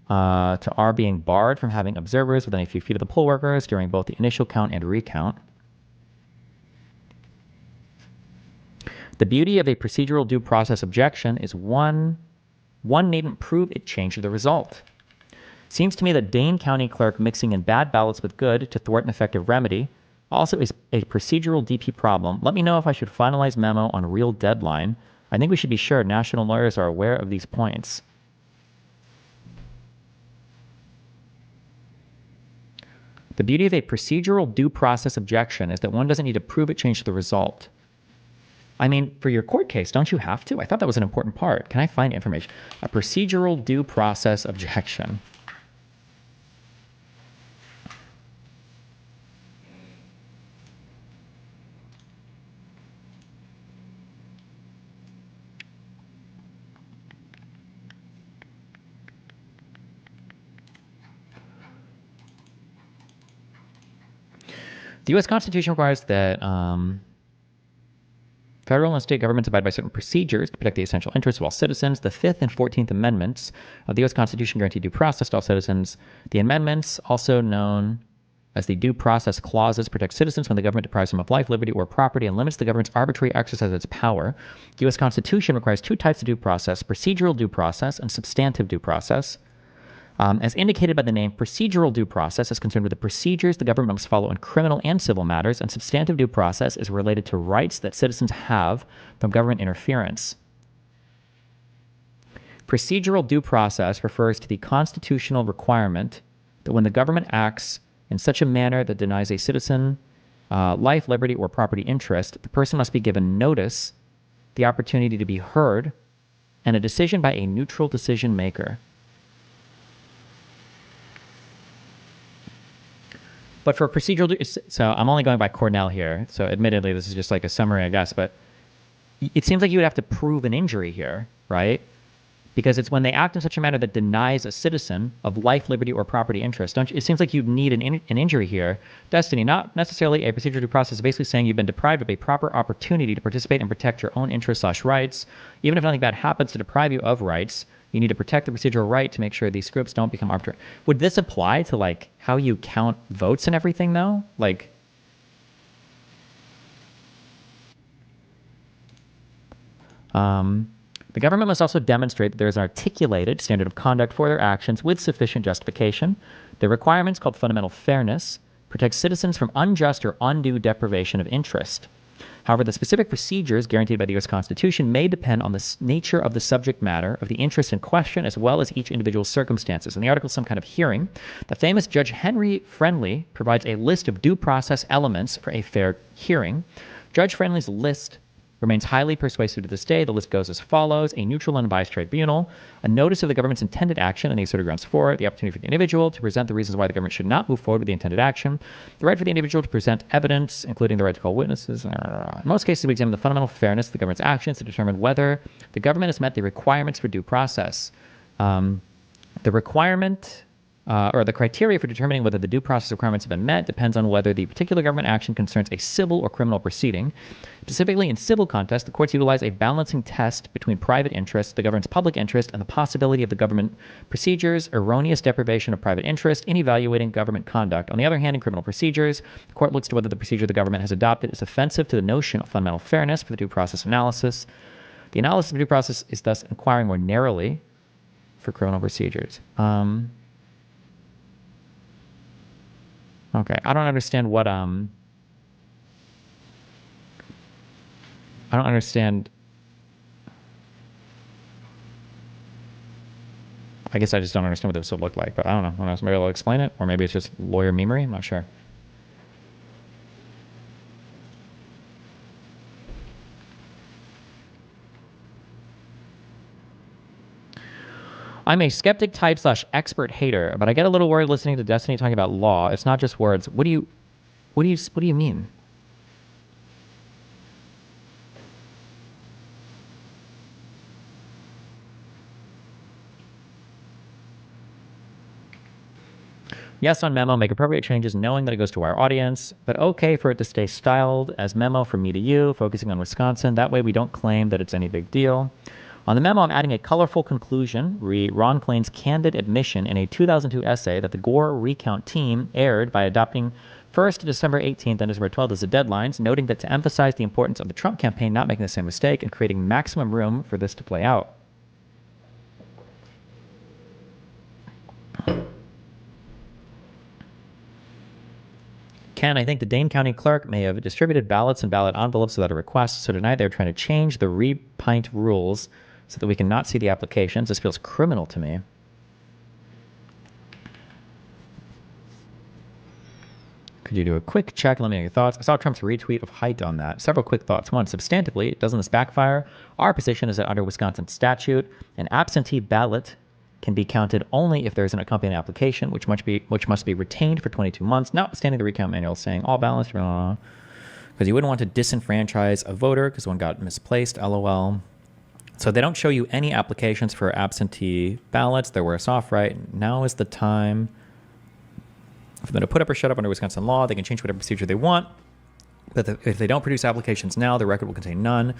to our being barred from having observers within a few feet of the poll workers during both the initial count and recount? The beauty of a procedural due process objection is one needn't prove it changed the result. Seems to me that Dane County clerk mixing in bad ballots with good to thwart an effective remedy also is a procedural DP problem. Let me know if I should finalize memo on real deadline. I think we should be sure national lawyers are aware of these points. The beauty of a procedural due process objection is that one doesn't need to prove it changed the result. I mean, for your court case, don't you have to? I thought that was an important part. Can I find information? A procedural due process objection. The U.S. Constitution requires that federal and state governments abide by certain procedures to protect the essential interests of all citizens. The 5th and 14th Amendments of the U.S. Constitution guarantee due process to all citizens. The amendments, also known as the due process clauses, protect citizens when the government deprives them of life, liberty, or property and limits the government's arbitrary exercise of its power. The U.S. Constitution requires two types of due process: procedural due process and substantive due process. As indicated by the name, procedural due process is concerned with the procedures the government must follow in criminal and civil matters, and substantive due process is related to rights that citizens have from government interference. Procedural due process refers to the constitutional requirement that when the government acts in such a manner that denies a citizen life, liberty, or property interest, the person must be given notice, the opportunity to be heard, and a decision by a neutral decision maker. But for procedural, so I'm only going by Cornell here, so admittedly this is just like a summary, I guess, but it seems like you would have to prove an injury here, right? Because it's when they act in such a manner that denies a citizen of life, liberty, or property interest. It seems like you'd need an injury here. Destiny, not necessarily a procedural due process, basically saying you've been deprived of a proper opportunity to participate and protect your own interests/rights. Even if nothing bad happens to deprive you of rights, you need to protect the procedural right to make sure these scripts don't become arbitrary. Would this apply to like how you count votes and everything though? Like, the government must also demonstrate that there is an articulated standard of conduct for their actions with sufficient justification. The requirements, called fundamental fairness, protect citizens from unjust or undue deprivation of interest. However, the specific procedures guaranteed by the U.S. Constitution may depend on the nature of the subject matter of the interest in question, as well as each individual's circumstances. In the article, Some Kind of Hearing, the famous Judge Henry Friendly provides a list of due process elements for a fair hearing. Judge Friendly's list remains highly persuasive to this day. The list goes as follows: a neutral and unbiased tribunal, a notice of the government's intended action and the asserted grounds for it, the opportunity for the individual to present the reasons why the government should not move forward with the intended action, the right for the individual to present evidence, including the right to call witnesses. In most cases, we examine the fundamental fairness of the government's actions to determine whether the government has met the requirements for due process. The requirement or the criteria for determining whether the due process requirements have been met depends on whether the particular government action concerns a civil or criminal proceeding. Specifically, in civil contests, the courts utilize a balancing test between private interests, the government's public interest, and the possibility of the government procedures' erroneous deprivation of private interest in evaluating government conduct. On the other hand, in criminal procedures, the court looks to whether the procedure the government has adopted is offensive to the notion of fundamental fairness for the due process analysis. The analysis of due process is thus inquiring more narrowly for criminal procedures. Okay, I don't understand what I don't understand. I guess I just don't understand what this would look like, but I don't know. Maybe I'll explain it, or maybe it's just lawyer memery. I'm not sure. I'm a skeptic type / expert hater, but I get a little worried listening to Destiny talking about law. It's not just words. What do you mean? Yes on memo, make appropriate changes knowing that it goes to our audience, but okay for it to stay styled as memo from me to you, focusing on Wisconsin. That way we don't claim that it's any big deal. On the memo, I'm adding a colorful conclusion, re Ron Klain's candid admission in a 2002 essay that the Gore recount team aired by adopting first December 18th and December 12th as the deadlines, noting that to emphasize the importance of the Trump campaign not making the same mistake and creating maximum room for this to play out. Ken, I think the Dane County clerk may have distributed ballots and ballot envelopes without a request, so tonight they're trying to change the repint rules so that we can not see the applications. This feels criminal to me. Could you do a quick check and let me know your thoughts? I saw Trump's retweet of height on that. Several quick thoughts. One, substantively, doesn't this backfire? Our position is that under Wisconsin statute, an absentee ballot can be counted only if there's an accompanying application, which must be retained for 22 months, notwithstanding the recount manual saying all ballots, because you wouldn't want to disenfranchise a voter because one got misplaced, LOL. So they don't show you any applications for absentee ballots. They're worse off, right? Now is the time for them to put up or shut up under Wisconsin law. They can change whatever procedure they want. But if they don't produce applications now, the record will contain none.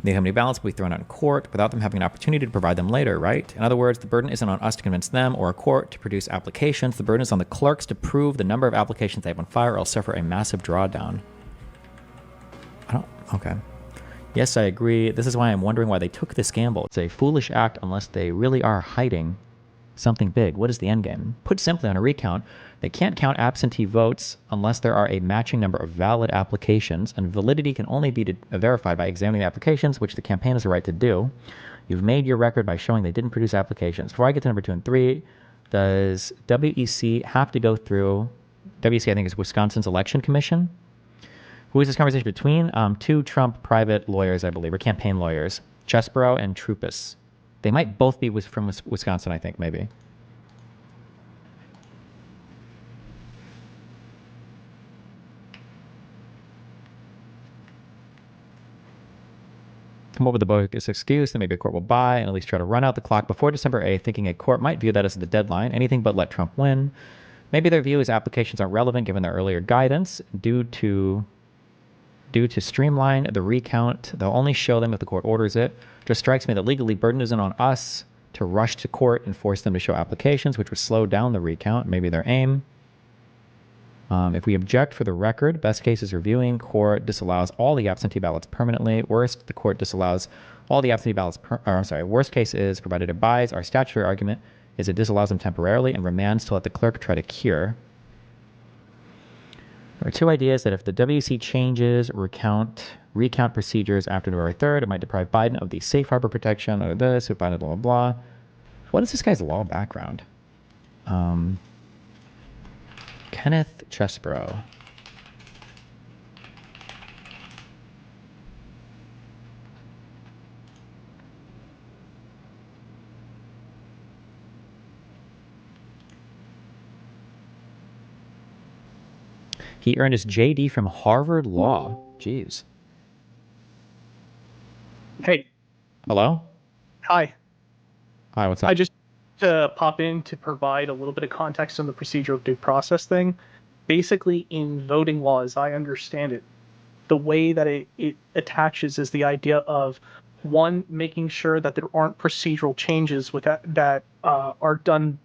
The how many ballots will be thrown out in court without them having an opportunity to provide them later, right? In other words, the burden isn't on us to convince them or a court to produce applications. The burden is on the clerks to prove the number of applications they have on file or else suffer a massive drawdown. Okay. Yes, I agree. This is why I'm wondering why they took this gamble. It's a foolish act unless they really are hiding something big. What is the end game? Put simply, on a recount, they can't count absentee votes unless there are a matching number of valid applications, and validity can only be verified by examining the applications, which the campaign has a right to do. You've made your record by showing they didn't produce applications. Before I get to number 2 and 3, does WEC have to go through, WEC I think is Wisconsin's Election Commission? Who is this conversation between? Two Trump private lawyers, I believe, or campaign lawyers, Chesebro and Trupus. They might both be from Wisconsin, I think, maybe. Come up with a bogus excuse that maybe a court will buy and at least try to run out the clock before December 8th, thinking a court might view that as the deadline, anything but let Trump win. Maybe their view is applications aren't relevant given their earlier guidance. Due to streamline the recount, they'll only show them if the court orders it. Just strikes me that legally burden isn't on us to rush to court and force them to show applications, which would slow down the recount, maybe their aim. If we object for the record, best case is reviewing, court disallows all the absentee ballots permanently. Worst, the court disallows all the absentee ballots, worst case is, provided it buys, our statutory argument is it disallows them temporarily and remands to let the clerk try to cure. There are two ideas that if the WC changes recount procedures after November 3rd, it might deprive Biden of the safe harbor protection or this, or Biden, blah, blah, blah. What is this guy's law background? Kenneth Chesebro. He earned his JD from Harvard Law. Jeez.
Hey.
Hello?
Hi.
Hi, what's up?
I just to pop in to provide a little bit of context on the procedural due process thing. Basically, in voting law, as I understand it, the way that it attaches is the idea of, one, making sure that there aren't procedural changes with that are done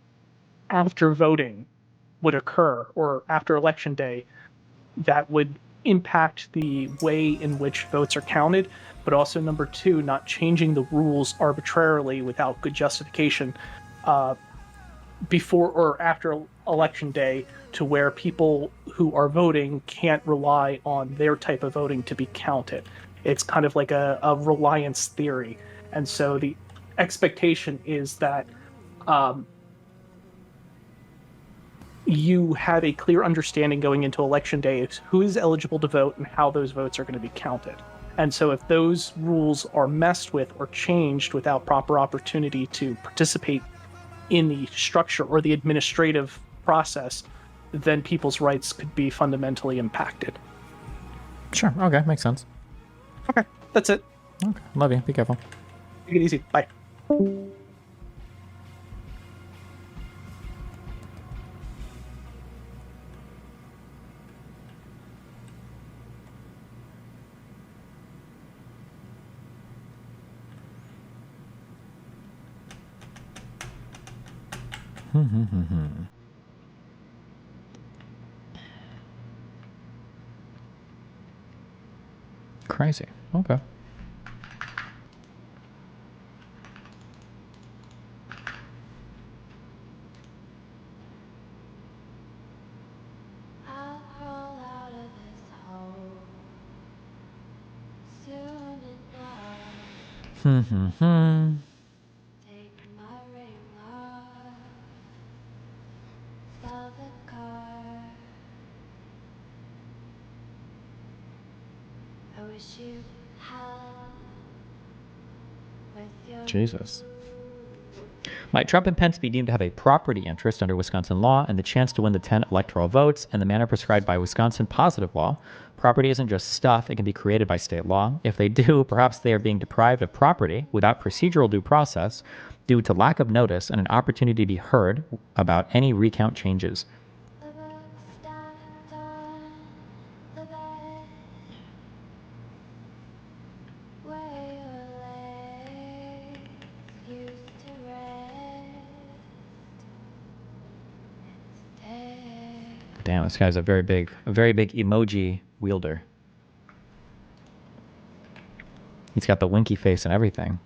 after voting would occur or after election day that would impact the way in which votes are counted, but also number two, not changing the rules arbitrarily without good justification before or after election day to where people who are voting can't rely on their type of voting to be counted. It's kind of like a reliance theory. And so the expectation is that you have a clear understanding going into election day of who is eligible to vote and how those votes are going to be counted. And so if those rules are messed with or changed without proper opportunity to participate in the structure or the administrative process, then people's rights could be fundamentally impacted.
Sure. Okay, makes sense.
Okay, that's it.
Okay, love you. Be careful.
Take it easy. Bye.
Crazy. Okay.
I'll crawl out of this hole soon enough. Take my ring off, sell the car. I wish you hell with your
Jesus. Might Trump and Pence be deemed to have a property interest under Wisconsin law and the chance to win the 10 electoral votes in the manner prescribed by Wisconsin positive law? Property isn't just stuff, it can be created by state law. If they do, perhaps they are being deprived of property without procedural due process due to lack of notice and an opportunity to be heard about any recount changes.
the book stacked on the bed where your legs used to rest. Instead,
Damn, this guy's a very big emoji wielder. He's got the winky face and everything.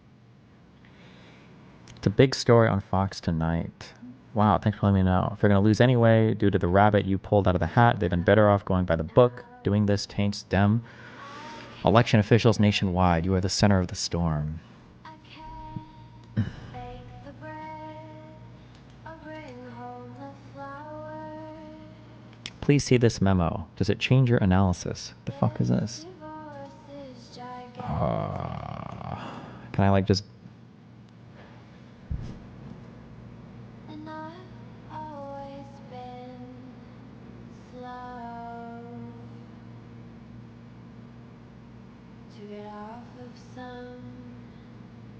It's a big story on Fox tonight. Wow, thanks for letting me know. If they're going to lose anyway due to the rabbit you pulled out of the hat, they've been better off going by the book. Doing this taints them. Election officials nationwide, you are the center of the storm.
I can't bake the bread or bring home the flour.
Please see this memo. Does it change your analysis? What the fuck is this?
Divorce is gigantic.
Can I like just...
And I've always been slow to get off of some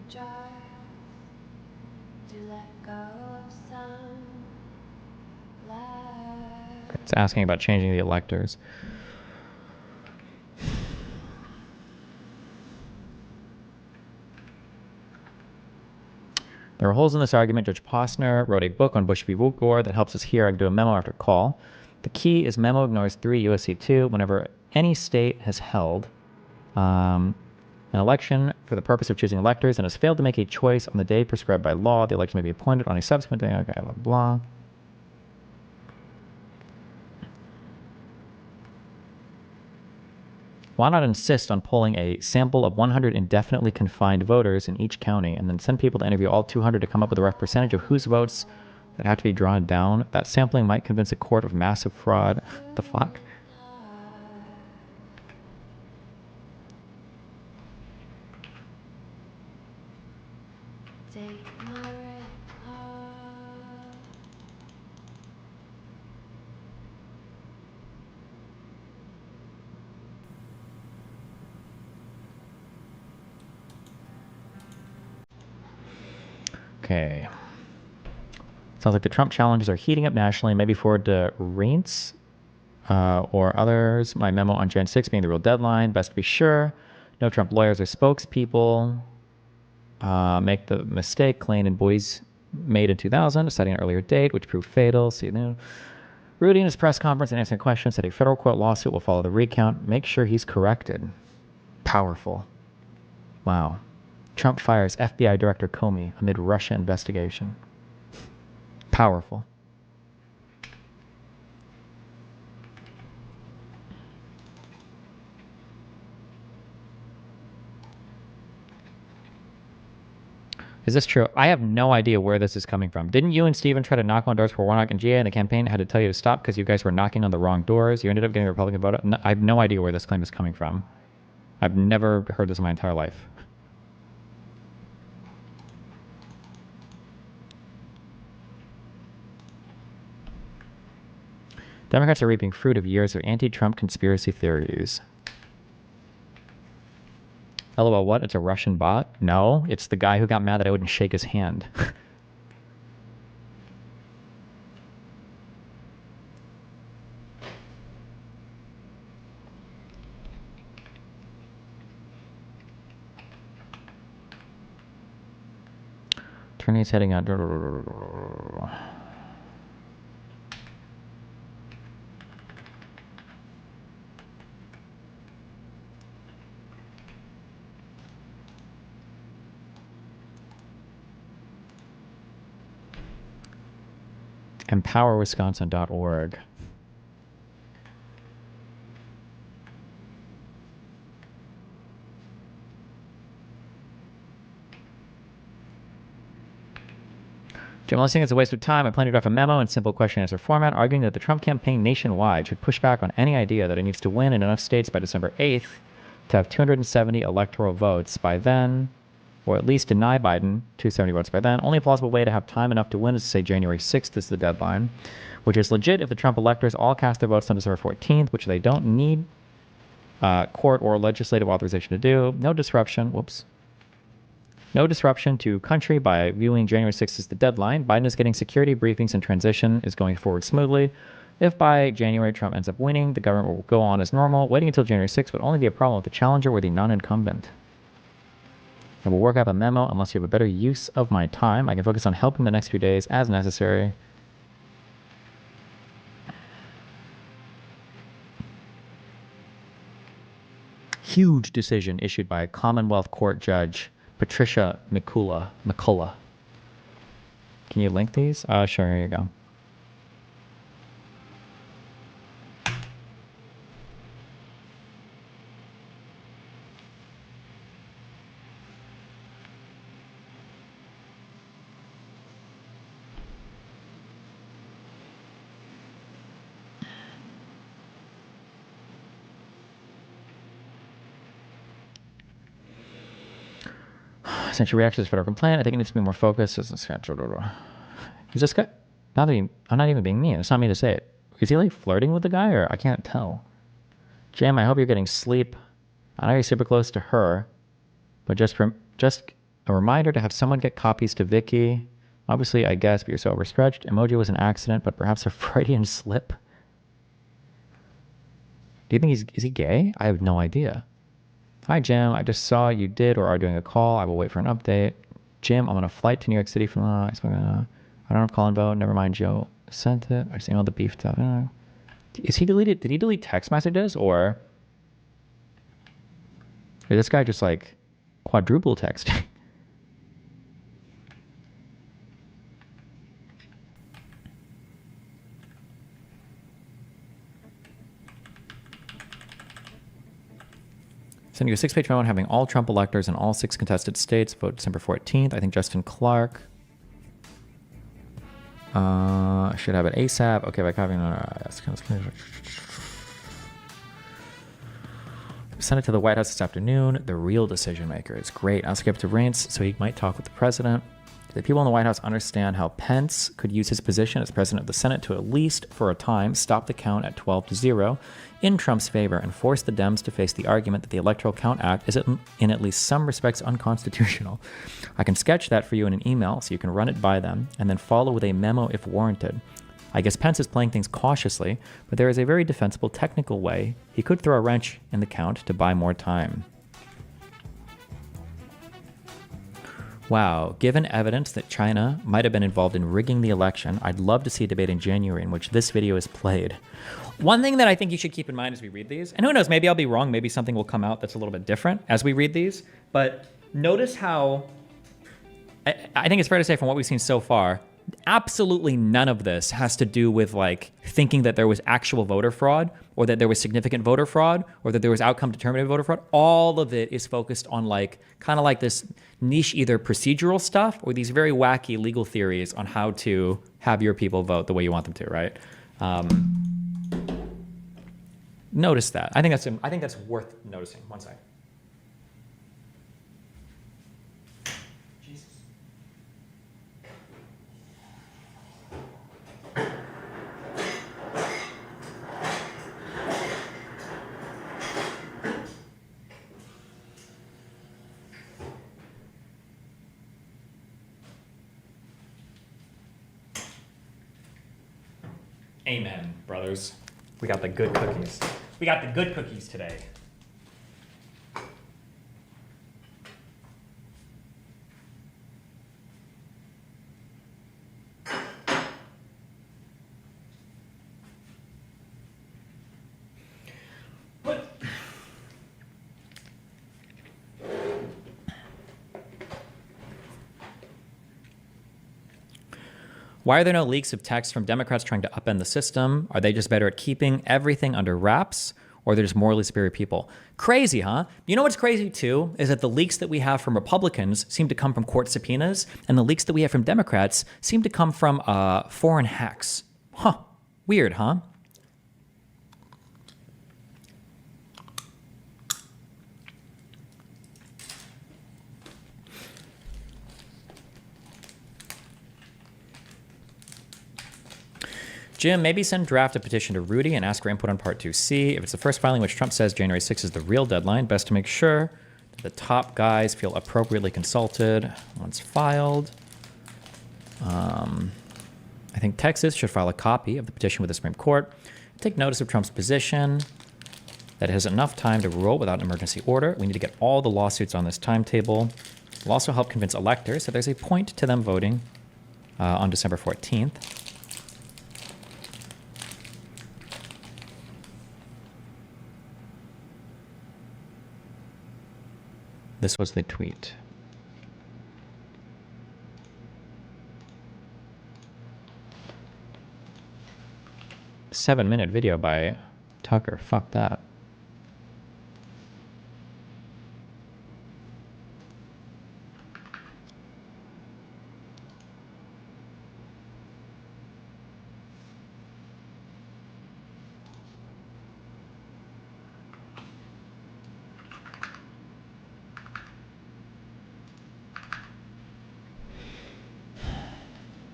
drugs, to let go of some love.
It's asking about changing the electors. There are holes in this argument. Judge Posner wrote a book on Bush v. Gore that helps us here. I can do a memo after call. The key is memo ignores 3 U.S.C. 2 whenever any state has held an election for the purpose of choosing electors and has failed to make a choice on the day prescribed by law. The election may be appointed on a subsequent day. Okay, blah, blah. Why not insist on polling a sample of 100 indefinitely confined voters in each county and then send people to interview all 200 to come up with a rough percentage of whose votes that have to be drawn down? That sampling might convince a court of massive fraud. The fuck?
Take my ring off.
Okay. Sounds like the Trump challenges are heating up nationally. Maybe forward to Reince or others. My memo on Jan 6 being the real deadline. Best to be sure. No Trump lawyers or spokespeople. Make the mistake Klain and Boyce made in 2000, setting an earlier date, which proved fatal. See, Rudy in his press conference and answering questions said a federal court lawsuit will follow the recount. Make sure he's corrected. Powerful. Wow. Trump fires FBI Director Comey amid Russia investigation. Powerful. Is this true? I have no idea where this is coming from. Didn't you and Steven try to knock on doors for Warnock and GA, and the campaign had to tell you to stop because you guys were knocking on the wrong doors? You ended up getting a Republican vote? No, I have no idea where this claim is coming from. I've never heard this in my entire life. Democrats are reaping fruit of years of anti-Trump conspiracy theories. LOL, what? It's a Russian bot? No, it's the guy who got mad that I wouldn't shake his hand. Attorney's heading out. EmpowerWisconsin.org. Jim, I think it's a waste of time. I plan to draft a memo in simple question answer format, arguing that the Trump campaign nationwide should push back on any idea that it needs to win in enough states by December 8th to have 270 electoral votes by then, or at least deny Biden 270 votes by then. Only plausible way to have time enough to win is to say January 6th is the deadline, which is legit if the Trump electors all cast their votes on December 14th, which they don't need court or legislative authorization to do. No disruption. Whoops. No disruption to country by viewing January 6th as the deadline. Biden is getting security briefings and transition is going forward smoothly. If by January Trump ends up winning, the government will go on as normal. Waiting until January 6th would only be a problem with the challenger or the non-incumbent. I will work up a memo unless you have a better use of my time. I can focus on helping the next few days as necessary. Huge decision issued by Commonwealth Court Judge Patricia McCullough. Can you link these? Sure, here you go. Since your reaction to this federal complaint, I think it needs to be more focused. Is this guy? I'm not even being mean. It's not me to say it. Is he like flirting with the guy, or I can't tell? Jam, I hope you're getting sleep. I know you're super close to her, but just a reminder to have someone get copies to Vicky. Obviously, I guess, but you're so overstretched. Emoji was an accident, but perhaps a Freudian slip. Do you think is he gay? I have no idea. Hi, Jim. I just saw you did or are doing a call. I will wait for an update. Jim, I'm on a flight to New York City from I don't have call and vote. Never mind, Joe sent it. I just emailed the beef stuff. Is he deleted? Did he delete text messages or is this guy just like quadruple texting? Sending you a 6-page memo having all Trump electors in all 6 contested states vote December 14th. I think Justin Clark should have it ASAP. Okay, by copying. Send it to the White House this afternoon. The real decision maker is great. I'll skip to Reince so he might talk with the president. The people in the White House understand how Pence could use his position as president of the Senate to at least, for a time, stop the count at 12-0 in Trump's favor and force the Dems to face the argument that the Electoral Count Act is in at least some respects unconstitutional. I can sketch that for you in an email so you can run it by them and then follow with a memo if warranted. I guess Pence is playing things cautiously, but there is a very defensible technical way he could throw a wrench in the count to buy more time. Wow, given evidence that China might have been involved in rigging the election, I'd love to see a debate in January in which this video is played. One thing that I think you should keep in mind as we read these, and who knows, maybe I'll be wrong, maybe something will come out that's a little bit different as we read these, but notice how, I think it's fair to say from what we've seen so far, absolutely none of this has to do with like thinking that there was actual voter fraud or that there was significant voter fraud or that there was outcome determinative voter fraud. All of it is focused on like kind of like this niche either procedural stuff or these very wacky legal theories on how to have your people vote the way you want them to, right? Notice that. I think that's worth noticing. One second. Amen, brothers. We got the good cookies. We got the good cookies today. Why are there no leaks of text from Democrats trying to upend the system? Are they just better at keeping everything under wraps? Or they're just morally superior people? Crazy, huh? You know what's crazy too? Is that the leaks that we have from Republicans seem to come from court subpoenas, and the leaks that we have from Democrats seem to come from foreign hacks. Huh. Weird, huh? Jim, maybe send draft a petition to Rudy and ask for input on Part 2C. If it's the first filing which Trump says January 6th is the real deadline, best to make sure that the top guys feel appropriately consulted once filed. I think Texas should file a copy of the petition with the Supreme Court. Take notice of Trump's position that it has enough time to rule without an emergency order. We need to get all the lawsuits on this timetable. We'll also help convince electors that there's a point to them voting on December 14th. This was the tweet. Seven-minute video by Tucker. Fuck that.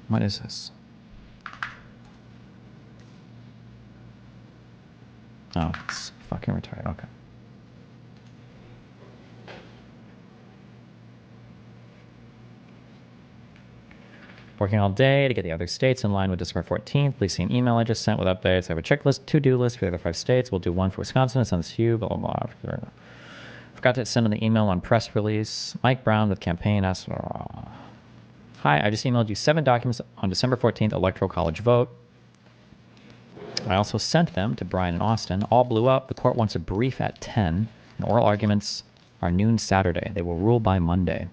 What is this? Oh, it's fucking retarded. Okay. Working all day to get the other states in line with December 14th. Please see an email I just sent with updates. I have a checklist, to-do list for the other 5 states. We'll do one for Wisconsin and send this to you, blah, blah, blah. Forgot to send an email on press release. Mike Brown with campaign asked, hi, I just emailed you 7 documents on December 14th electoral college vote. I also sent them to Brian and Austin. All blew up. The court wants a brief at 10, and oral arguments are noon Saturday. They will rule by Monday.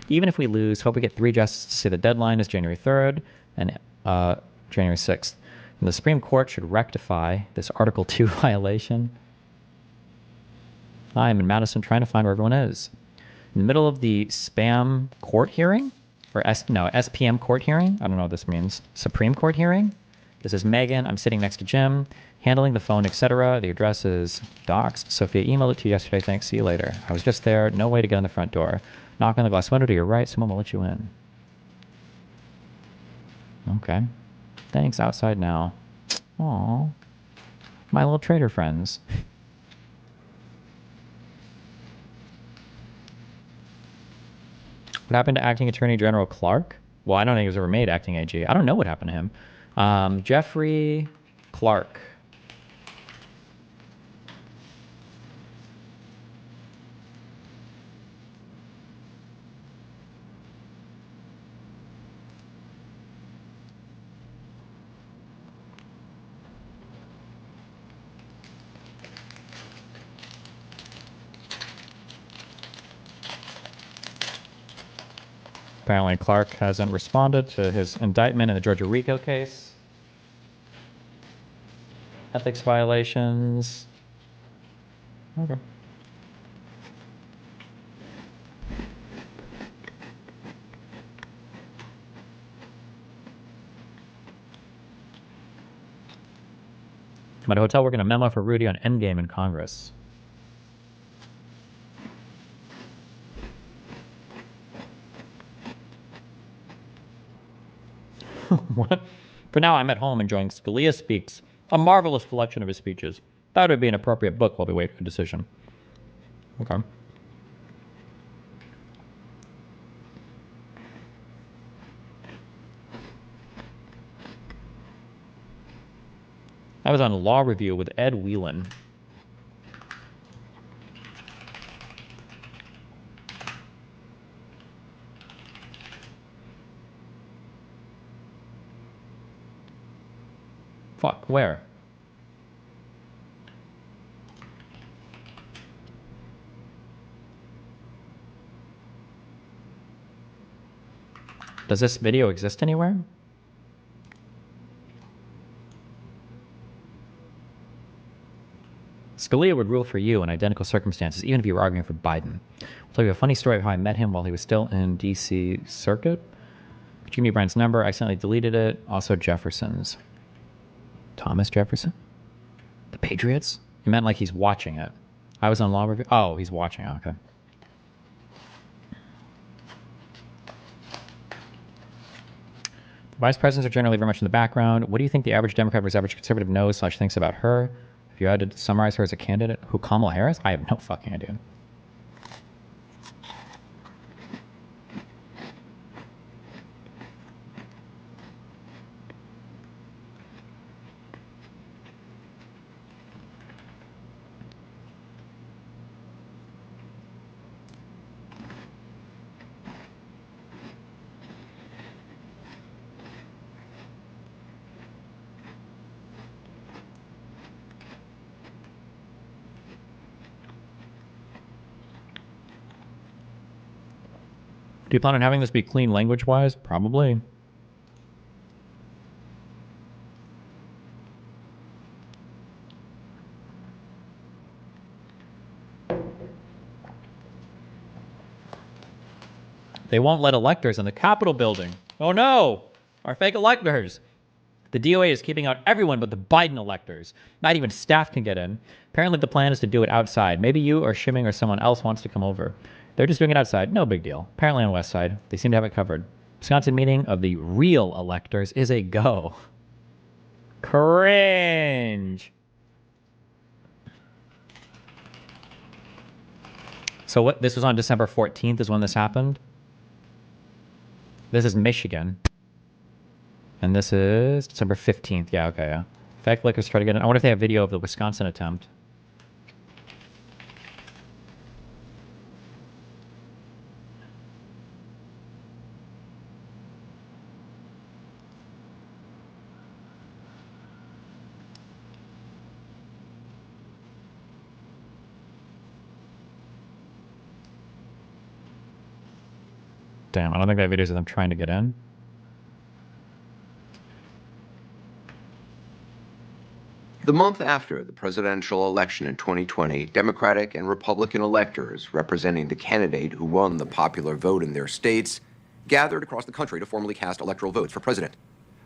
Even if we lose, hope we get 3 justices to say the deadline is January 3rd and January 6th. And the Supreme Court should rectify this Article 2 violation. I'm in Madison trying to find where everyone is. In the middle of the spam court hearing, or SPM court hearing, I don't know what this means, Supreme Court hearing, This is Megan. I'm sitting next to Jim, handling the phone, etc. The address is Docs. Sophia emailed it to you yesterday. Thanks. See you later. I was just there. No way to get in the front door. Knock on the glass window to your right. Someone will let you in. Okay. Thanks. Outside now. Aw. My little trader friends. What happened to Acting Attorney General Clark? Well, I don't think he was ever made Acting AG. I don't know what happened to him. Jeffrey Clark. Apparently Clark hasn't responded to his indictment in the Georgia RICO case. Ethics violations. Okay. I'm at a hotel working a memo for Rudy on Endgame in Congress. What? For now, I'm at home enjoying Scalia Speaks, a marvelous collection of his speeches. That would be an appropriate book while we wait for a decision. Okay. I was on Law Review with Ed Whelan. Fuck, where? Does this video exist anywhere? Scalia would rule for you in identical circumstances, even if you were arguing for Biden. I'll tell you a funny story of how I met him while he was still in D.C. Circuit. Jimmy Bryan's number, I accidentally deleted it. Also Jefferson's. Thomas Jefferson? The Patriots? You meant like he's watching it. I was on Law Review. Oh, he's watching it. Okay. Vice presidents are generally very much in the background. What do you think the average Democrat versus average conservative knows / thinks about her? If you had to summarize her as a candidate, who, Kamala Harris? I have no fucking idea. Do you plan on having this be clean language-wise? Probably. They won't let electors in the Capitol building. Oh no! Our fake electors! The DOA is keeping out everyone but the Biden electors. Not even staff can get in. Apparently the plan is to do it outside. Maybe you or Shimming or someone else wants to come over. They're just doing it outside. No big deal. Apparently on West Side. They seem to have it covered. Wisconsin meeting of the real electors is a go. Cringe. So what? This was on December 14th is when this happened? This is Michigan. And this is December 15th. Yeah, okay, yeah. Fact lickers try to get in. I wonder if they have video of the Wisconsin attempt. Damn, I don't think they have videos of them trying to get in.
The month after the presidential election in 2020, Democratic and Republican electors representing the candidate who won the popular vote in their states gathered across the country to formally cast electoral votes for president.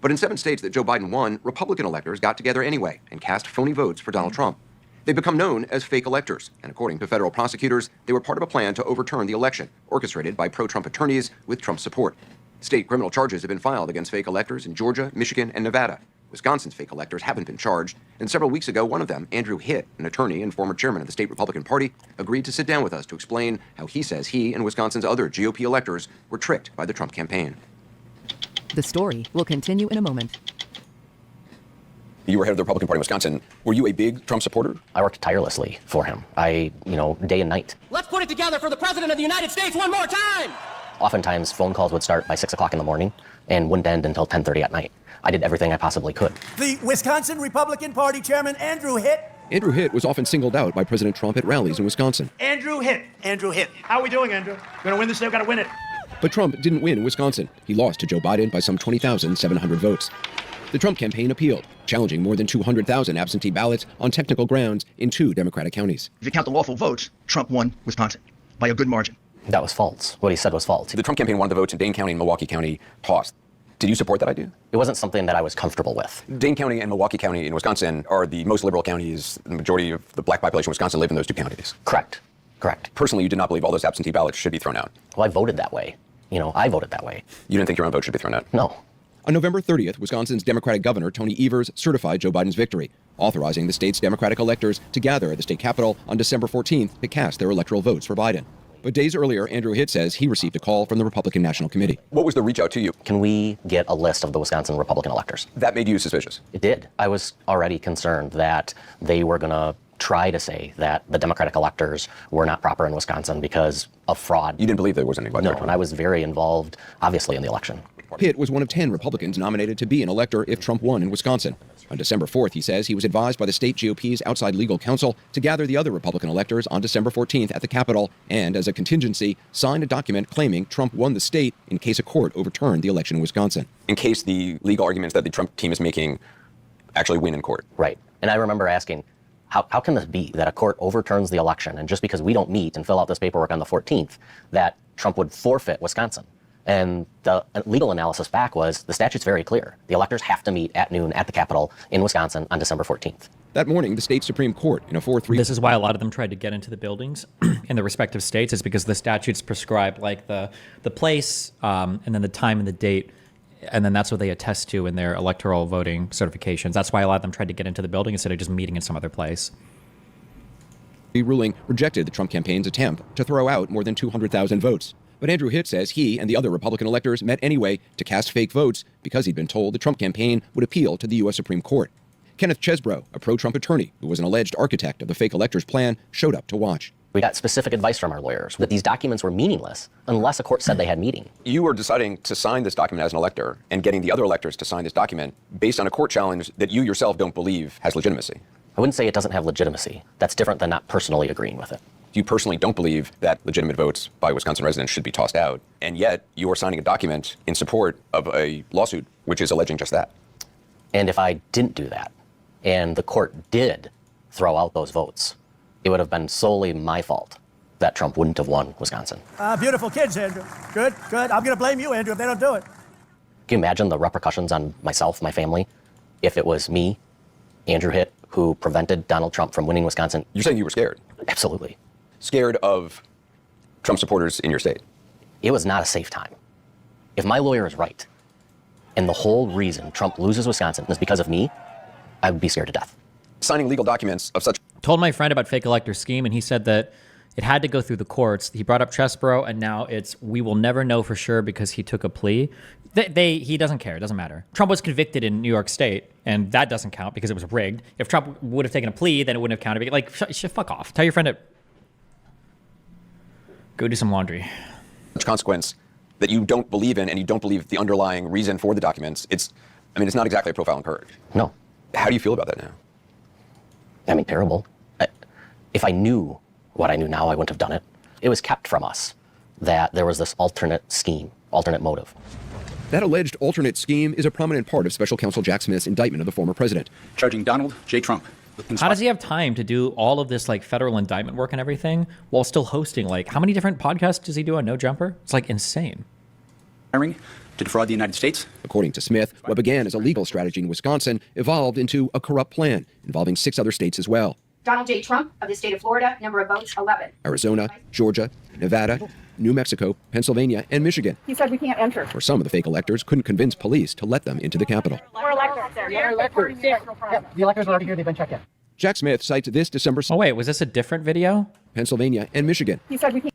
But in 7 states that Joe Biden won, Republican electors got together anyway and cast phony votes for Donald Trump. They've become known as fake electors, and according to federal prosecutors, they were part of a plan to overturn the election, orchestrated by pro-Trump attorneys with Trump's support. State criminal charges have been filed against fake electors in Georgia, Michigan, and Nevada. Wisconsin's fake electors haven't been charged, and several weeks ago, one of them, Andrew Hitt, an attorney and former chairman of the state Republican Party, agreed to sit down with us to explain how he says he and Wisconsin's other GOP electors were tricked by the Trump campaign.
The story will continue in a moment.
You were head of the Republican Party in Wisconsin. Were you a big Trump supporter?
I worked tirelessly for him. Day and night.
Let's put it together for the President of the United States one more time!
Oftentimes, phone calls would start by 6 o'clock in the morning and wouldn't end until 10:30 at night. I did everything I possibly could.
The Wisconsin Republican Party Chairman, Andrew Hitt.
Andrew Hitt was often singled out by President Trump at rallies in Wisconsin.
Andrew Hitt. How are we doing, Andrew? Gonna win this state, gotta win it.
But Trump didn't win Wisconsin. He lost to Joe Biden by some 20,700 votes. The Trump campaign appealed, challenging more than 200,000 absentee ballots on technical grounds in 2 Democratic counties.
If you count the lawful votes, Trump won Wisconsin by a good margin.
That was false. What he said was false.
The Trump campaign wanted the votes in Dane County and Milwaukee County tossed. Did you support that idea?
It wasn't something that I was comfortable with.
Dane County and Milwaukee County in Wisconsin are the most liberal counties. The majority of the black population in Wisconsin live in those 2 counties.
Correct.
Personally, you did not believe all those absentee ballots should be thrown out.
Well, I voted that way. I voted that way.
You didn't think your own vote should be thrown out?
No.
On November 30th, Wisconsin's Democratic Governor Tony Evers certified Joe Biden's victory, authorizing the state's Democratic electors to gather at the state capitol on December 14th to cast their electoral votes for Biden. But days earlier, Andrew Hitt says he received a call from the Republican National Committee. What was the reach out to you?
Can we get a list of the Wisconsin Republican electors?
That made you suspicious?
It did. I was already concerned that they were going to try to say that the Democratic electors were not proper in Wisconsin because of fraud.
You didn't believe there was any?
No, and I was very involved, obviously, in the election.
Hitt was one of 10 Republicans nominated to be an elector if Trump won in Wisconsin. On December 4th, he says he was advised by the state GOP's outside legal counsel to gather the other Republican electors on December 14th at the Capitol and, as a contingency, signed a document claiming Trump won the state in case a court overturned the election in Wisconsin. In case the legal arguments that the Trump team is making actually win in court.
Right. And I remember asking, how can this be that a court overturns the election and just because we don't meet and fill out this paperwork on the 14th, that Trump would forfeit Wisconsin? And the legal analysis back was the statute's very clear. The electors have to meet at noon at the Capitol in Wisconsin on December 14th.
That morning, the state Supreme Court, in a 4-3...
This is why a lot of them tried to get into the buildings in the respective states, is because the statutes prescribe like the place and then the time and the date, and then that's what they attest to in their electoral voting certifications. That's why a lot of them tried to get into the building instead of just meeting in some other place.
The ruling rejected the Trump campaign's attempt to throw out more than 200,000 votes. But Andrew Hitt says he and the other Republican electors met anyway to cast fake votes because he'd been told the Trump campaign would appeal to the U.S. Supreme Court. Kenneth Chesebro, a pro-Trump attorney who was an alleged architect of the fake electors plan, showed up to watch.
We got specific advice from our lawyers that these documents were meaningless unless a court said they had meaning.
You were deciding to sign this document as an elector and getting the other electors to sign this document based on a court challenge that you yourself don't believe has legitimacy.
I wouldn't say it doesn't have legitimacy. That's different than not personally agreeing with it.
You personally don't believe that legitimate votes by Wisconsin residents should be tossed out, and yet you are signing a document in support of a lawsuit which is alleging just that.
And if I didn't do that, and the court did throw out those votes, it would have been solely my fault that Trump wouldn't have won Wisconsin.
Beautiful kids, Andrew. Good. I'm going to blame you, Andrew, if they don't do it.
Can you imagine the repercussions on myself, my family, if it was me, Andrew Hitt, who prevented Donald Trump from winning Wisconsin?
You're saying you were scared?
Absolutely.
Scared of Trump supporters in your state?
It was not a safe time. If my lawyer is right, and the whole reason Trump loses Wisconsin is because of me, I would be scared to death.
Signing legal documents of such...
Told my friend about fake elector scheme, and he said that it had to go through the courts. He brought up Chesebro, and now it's, we will never know for sure because he took a plea. He doesn't care. It doesn't matter. Trump was convicted in New York State, and that doesn't count because it was rigged. If Trump would have taken a plea, then it wouldn't have counted. Like, fuck off. Tell your friend to go do some laundry.
Such consequence that you don't believe in, and you don't believe the underlying reason for the documents. It's not exactly a profile in courage.
No.
How do you feel about that now?
Terrible. If I knew what I knew now, I wouldn't have done it. It was kept from us that there was this alternate scheme, alternate motive.
That alleged alternate scheme is a prominent part of Special Counsel Jack Smith's indictment of the former president.
Charging Donald J. Trump.
How does he have time to do all of this federal indictment work and everything while still hosting how many different podcasts does he do on No Jumper? It's insane.
Hiring to defraud the United States.
According to Smith, what began as a legal strategy in Wisconsin evolved into a corrupt plan involving 6 other states as well.
Donald J. Trump of the state of Florida, number of votes 11.
Arizona, Georgia, Nevada, New Mexico, Pennsylvania, and Michigan,
He said we can't enter.
where some of the fake electors couldn't convince police to let them into the Capitol.
We're electors, sir. We're electors.
The electors are already here. They've been checked in.
Jack Smith cites this December.
Oh, wait, was this a different video?
Pennsylvania and Michigan.
He said we can't.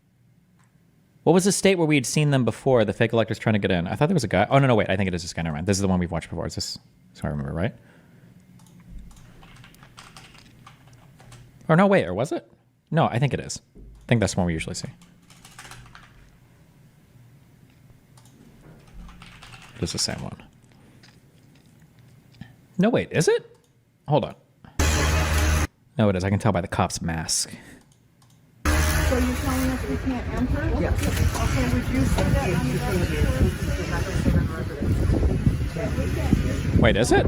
What was the state where we had seen them before, the fake electors trying to get in? I thought there was a guy. Oh, no, wait. I think it is this guy. Never mind. This is the one we've watched before. Is this so I remember, right? Or no, wait. Or was it? No, I think it is. I think that's the one we usually see. It is the same one. No, wait. Is it? Hold on. No, it is. I can tell by the cop's mask.
So you're telling us we can't enter?
Yes.
Okay, would you say that on
Wait, is it?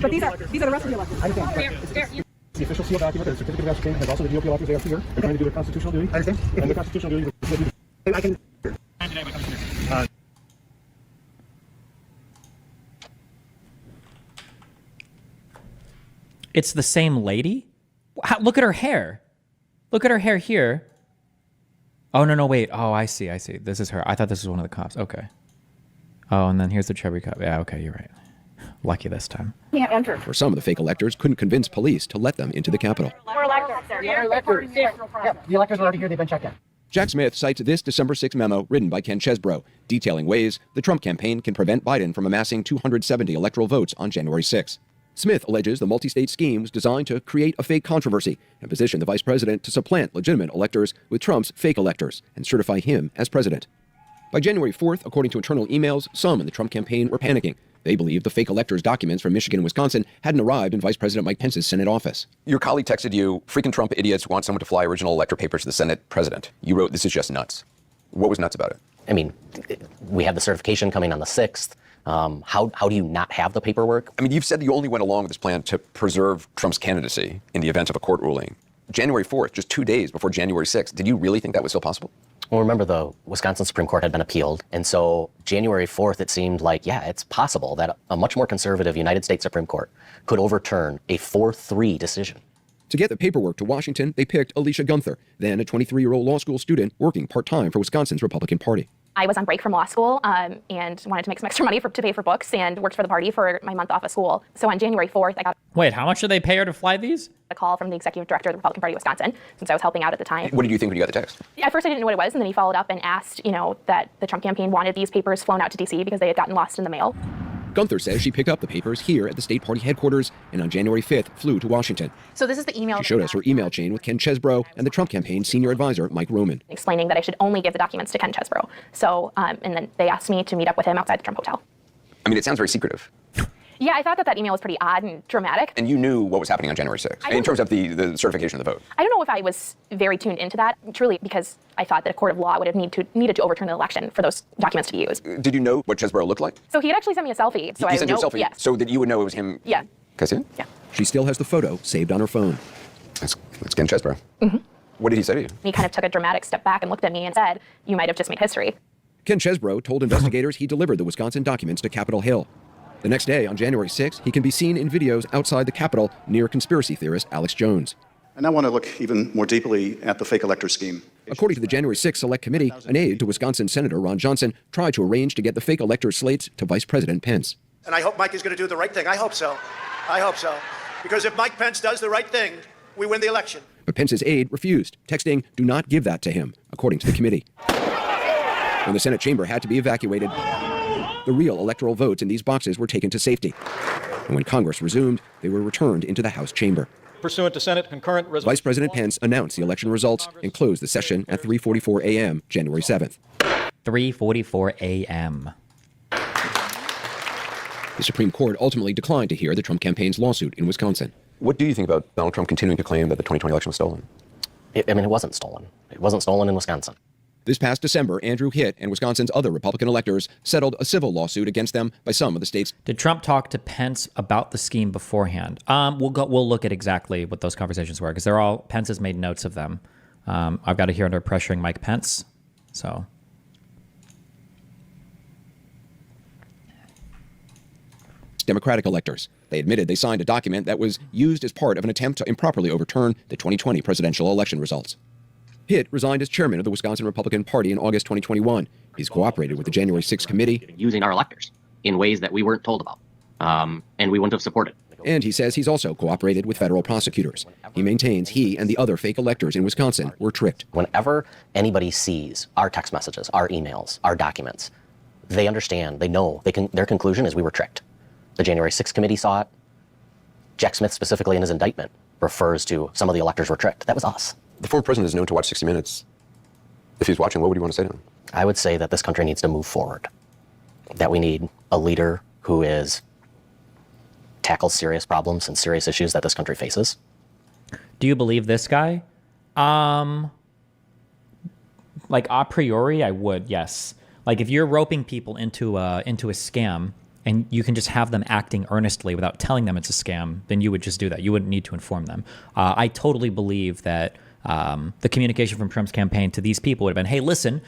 But these are the rest of the electors.
I understand. The official seal document and the certificate of application has also the GOP electors. They are here. They're trying to do their constitutional duty. I understand. And the constitutional duty is I can.
It's the same lady? Look at her hair. Look at her hair here. Oh, no, wait. Oh, I see. This is her. I thought this was one of the cops. Okay. Oh, and then here's the chubby cop. Yeah, okay, you're right. Lucky this time.
Can't enter.
Where some of the fake electors couldn't convince police to let them into the Capitol.
We're electors, sir.
We're electors. The electors are already here. They've been checked in.
Jack Smith cites this December 6 memo written by Ken Chesebro, detailing ways the Trump campaign can prevent Biden from amassing 270 electoral votes on January 6. Smith alleges the multi-state scheme was designed to create a fake controversy and position the vice president to supplant legitimate electors with Trump's fake electors and certify him as president. By January 4th, according to internal emails, some in the Trump campaign were panicking. They believed the fake electors' documents from Michigan and Wisconsin hadn't arrived in Vice President Mike Pence's Senate office.
Your colleague texted you, freaking Trump idiots want someone to fly original elector papers to the Senate president. You wrote, this is just nuts. What was nuts about it?
I mean, we have the certification coming on the 6th. How do you not have the paperwork?
I mean, you've said you only went along with this plan to preserve Trump's candidacy in the event of a court ruling. January 4th, just 2 days before January 6th, did you really think that was still possible?
Well, remember, the Wisconsin Supreme Court had been appealed. And so January 4th, it seemed like, yeah, it's possible that a much more conservative United States Supreme Court could overturn a 4-3 decision.
To get the paperwork to Washington, they picked Alicia Gunther, then a 23-year-old law school student working part-time for Wisconsin's Republican Party.
I was on break from law school and wanted to make some extra money to pay for books and worked for the party for my month off of school. So on January 4th, I got
Wait, how much did they pay her to fly these?
a call from the executive director of the Republican Party of Wisconsin, since I was helping out at the time.
What did you think when you got the text?
At first I didn't know what it was, and then he followed up and asked, that the Trump campaign wanted these papers flown out to D.C. because they had gotten lost in the mail.
Gunther says she picked up the papers here at the state party headquarters and on January 5th flew to Washington.
So this is the email.
She showed us her email chain with Ken Chesebro and the Trump campaign's senior advisor, Mike Roman.
Explaining that I should only give the documents to Ken Chesebro. So, and then they asked me to meet up with him outside the Trump Hotel.
I mean, it sounds very secretive.
Yeah, I thought that email was pretty odd and dramatic.
And you knew what was happening on January 6th in terms of the certification of the vote.
I don't know if I was very tuned into that, truly, because I thought that a court of law would have needed to overturn the election for those documents to be used.
Did you know what Chesebro looked like?
So he had actually sent me a selfie. So
He
I
sent
would
you
know.
a selfie
Yeah.
so that you would know it was him?
Yeah.
Can I see it?
Yeah.
She still has the photo saved on her phone.
That's Ken Chesebro.
Mm-hmm.
What did he say to you?
He kind of took a dramatic step back and looked at me and said, "You might have just made history."
Ken Chesebro told investigators he delivered the Wisconsin documents to Capitol Hill. The next day, on January 6th, he can be seen in videos outside the Capitol near conspiracy theorist Alex Jones.
And I want to look even more deeply at the fake elector scheme.
According to the January 6th Select Committee, an aide to Wisconsin Senator Ron Johnson tried to arrange to get the fake elector slates to Vice President Pence.
And I hope Mike is going to do the right thing. I hope so. I hope so. Because if Mike Pence does the right thing, we win the election.
But Pence's aide refused, texting, "Do not give that to him," according to the committee. When the Senate chamber had to be evacuated, the real electoral votes in these boxes were taken to safety. And when Congress resumed, they were returned into the House chamber.
Pursuant to Senate concurrent resolution.
Vice President Pence announced the election results and closed the session at 3:44 a.m. January 7th.
3:44 a.m.
The Supreme Court ultimately declined to hear the Trump campaign's lawsuit in Wisconsin.
What do you think about Donald Trump continuing to claim that the 2020 election was stolen?
It wasn't stolen. It wasn't stolen in Wisconsin.
This past December, Andrew Hitt and Wisconsin's other Republican electors settled a civil lawsuit against them by some of the state's.
Did Trump talk to Pence about the scheme beforehand? We'll look at exactly what those conversations were because Pence has made notes of them. I've got it here under pressuring Mike Pence. So
Democratic electors. They admitted they signed a document that was used as part of an attempt to improperly overturn the 2020 presidential election results. Hitt resigned as chairman of the Wisconsin Republican Party in August 2021. He's cooperated with the January 6th committee.
Using our electors in ways that we weren't told about, and we wouldn't have supported.
And he says he's also cooperated with federal prosecutors. He maintains he and the other fake electors in Wisconsin were tricked.
Whenever anybody sees our text messages, our emails, our documents, they understand, they know, their conclusion is we were tricked. The January 6th committee saw it. Jack Smith specifically in his indictment refers to some of the electors were tricked. That was us.
The former president is known to watch 60 Minutes. If he's watching, what would you want to say to him?
I would say that this country needs to move forward. That we need a leader who tackles serious problems and serious issues that this country faces.
Do you believe this guy? Like a priori, I would, yes. Like if you're roping people into a scam and you can just have them acting earnestly without telling them it's a scam, then you would just do that. You wouldn't need to inform them. I totally believe that the communication from Trump's campaign to these people would have been, hey, listen,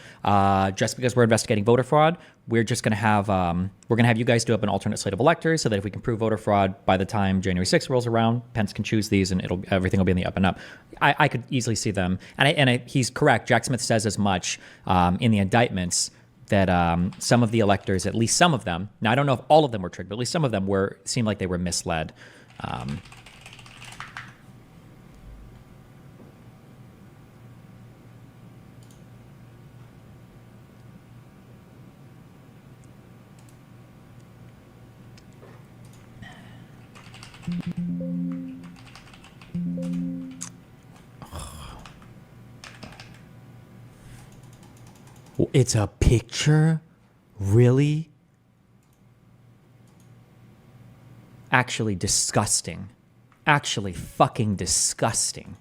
just because we're investigating voter fraud, we're just going to have you guys do up an alternate slate of electors so that if we can prove voter fraud by the time January 6th rolls around, Pence can choose these and everything will be in the up and up. I could easily see them. And he's correct. Jack Smith says as much in the indictments that some of the electors, at least some of them, now I don't know if all of them were tricked, but at least some of them seemed like they were misled. It's a picture? Really? Actually disgusting. Actually fucking disgusting.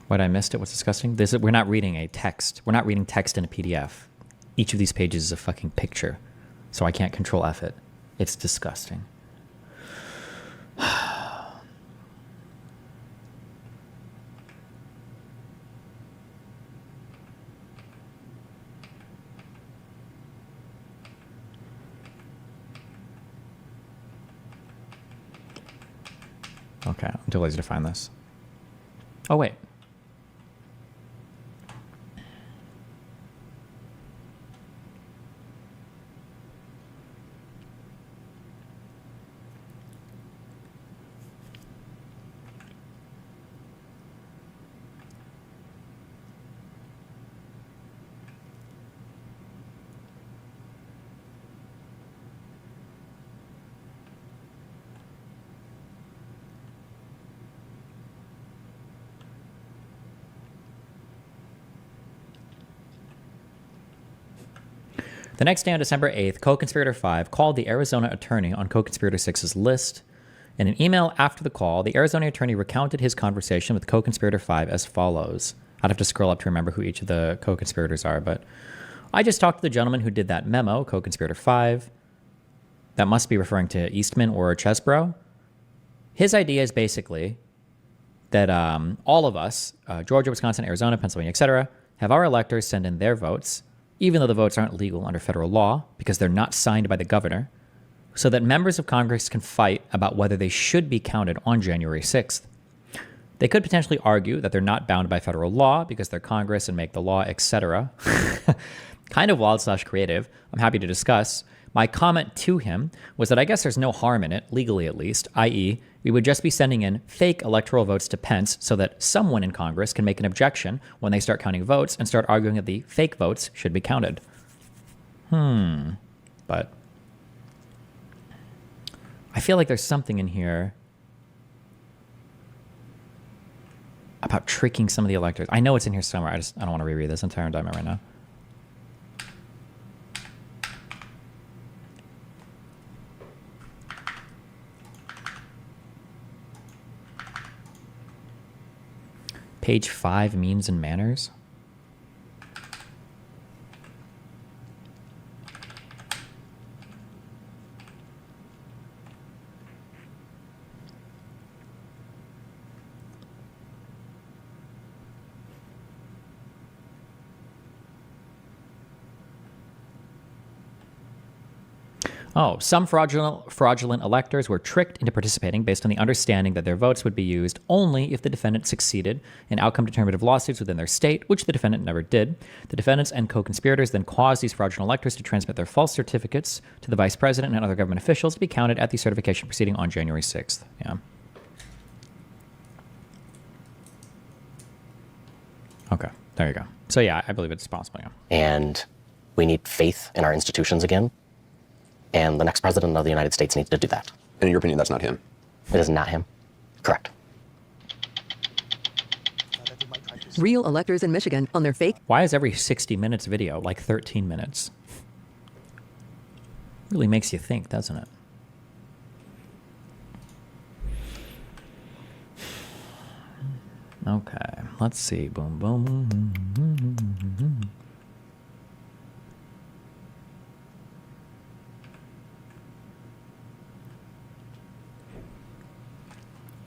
What, I missed it? What's disgusting? We're not reading a text. We're not reading text in a PDF. Each of these pages is a fucking picture. So I can't control F it. It's disgusting. Okay, I'm too lazy to find this. Oh, wait. The next day on December 8th, co-conspirator 5 called the Arizona attorney on co-conspirator 6's list. In an email after the call, the Arizona attorney recounted his conversation with co-conspirator 5 as follows. I'd have to scroll up to remember who each of the co-conspirators are, but I just talked to the gentleman who did that memo, co-conspirator 5. That must be referring to Eastman or Chesebro. His idea is basically that all of us, Georgia, Wisconsin, Arizona, Pennsylvania, etc., have our electors send in their votes, even though the votes aren't legal under federal law because they're not signed by the governor, so that members of Congress can fight about whether they should be counted on January 6th. They could potentially argue that they're not bound by federal law because they're Congress and make the law, etc. Kind of wild/creative. I'm happy to discuss. My comment to him was that I guess there's no harm in it, legally at least, i.e., we would just be sending in fake electoral votes to Pence so that someone in Congress can make an objection when they start counting votes and start arguing that the fake votes should be counted. But I feel like there's something in here. about tricking some of the electors. I know it's in here somewhere. I don't want to reread this entire indictment right now. Page 5, means and manners. Oh, some fraudulent electors were tricked into participating based on the understanding that their votes would be used only if the defendant succeeded in outcome-determinative lawsuits within their state, which the defendant never did. The defendants and co-conspirators then caused these fraudulent electors to transmit their false certificates to the vice president and other government officials to be counted at the certification proceeding on January 6th. Yeah. Okay, there you go. So yeah, I believe it's possible, yeah.
And we need faith in our institutions again. And the next president of the United States needs to do that.
And in your opinion, that's not him?
It is not him. Correct.
Real electors in Michigan on their fake.
Why is every 60 minutes video like 13 minutes? Really makes you think, doesn't it? Okay, let's see. Boom, boom.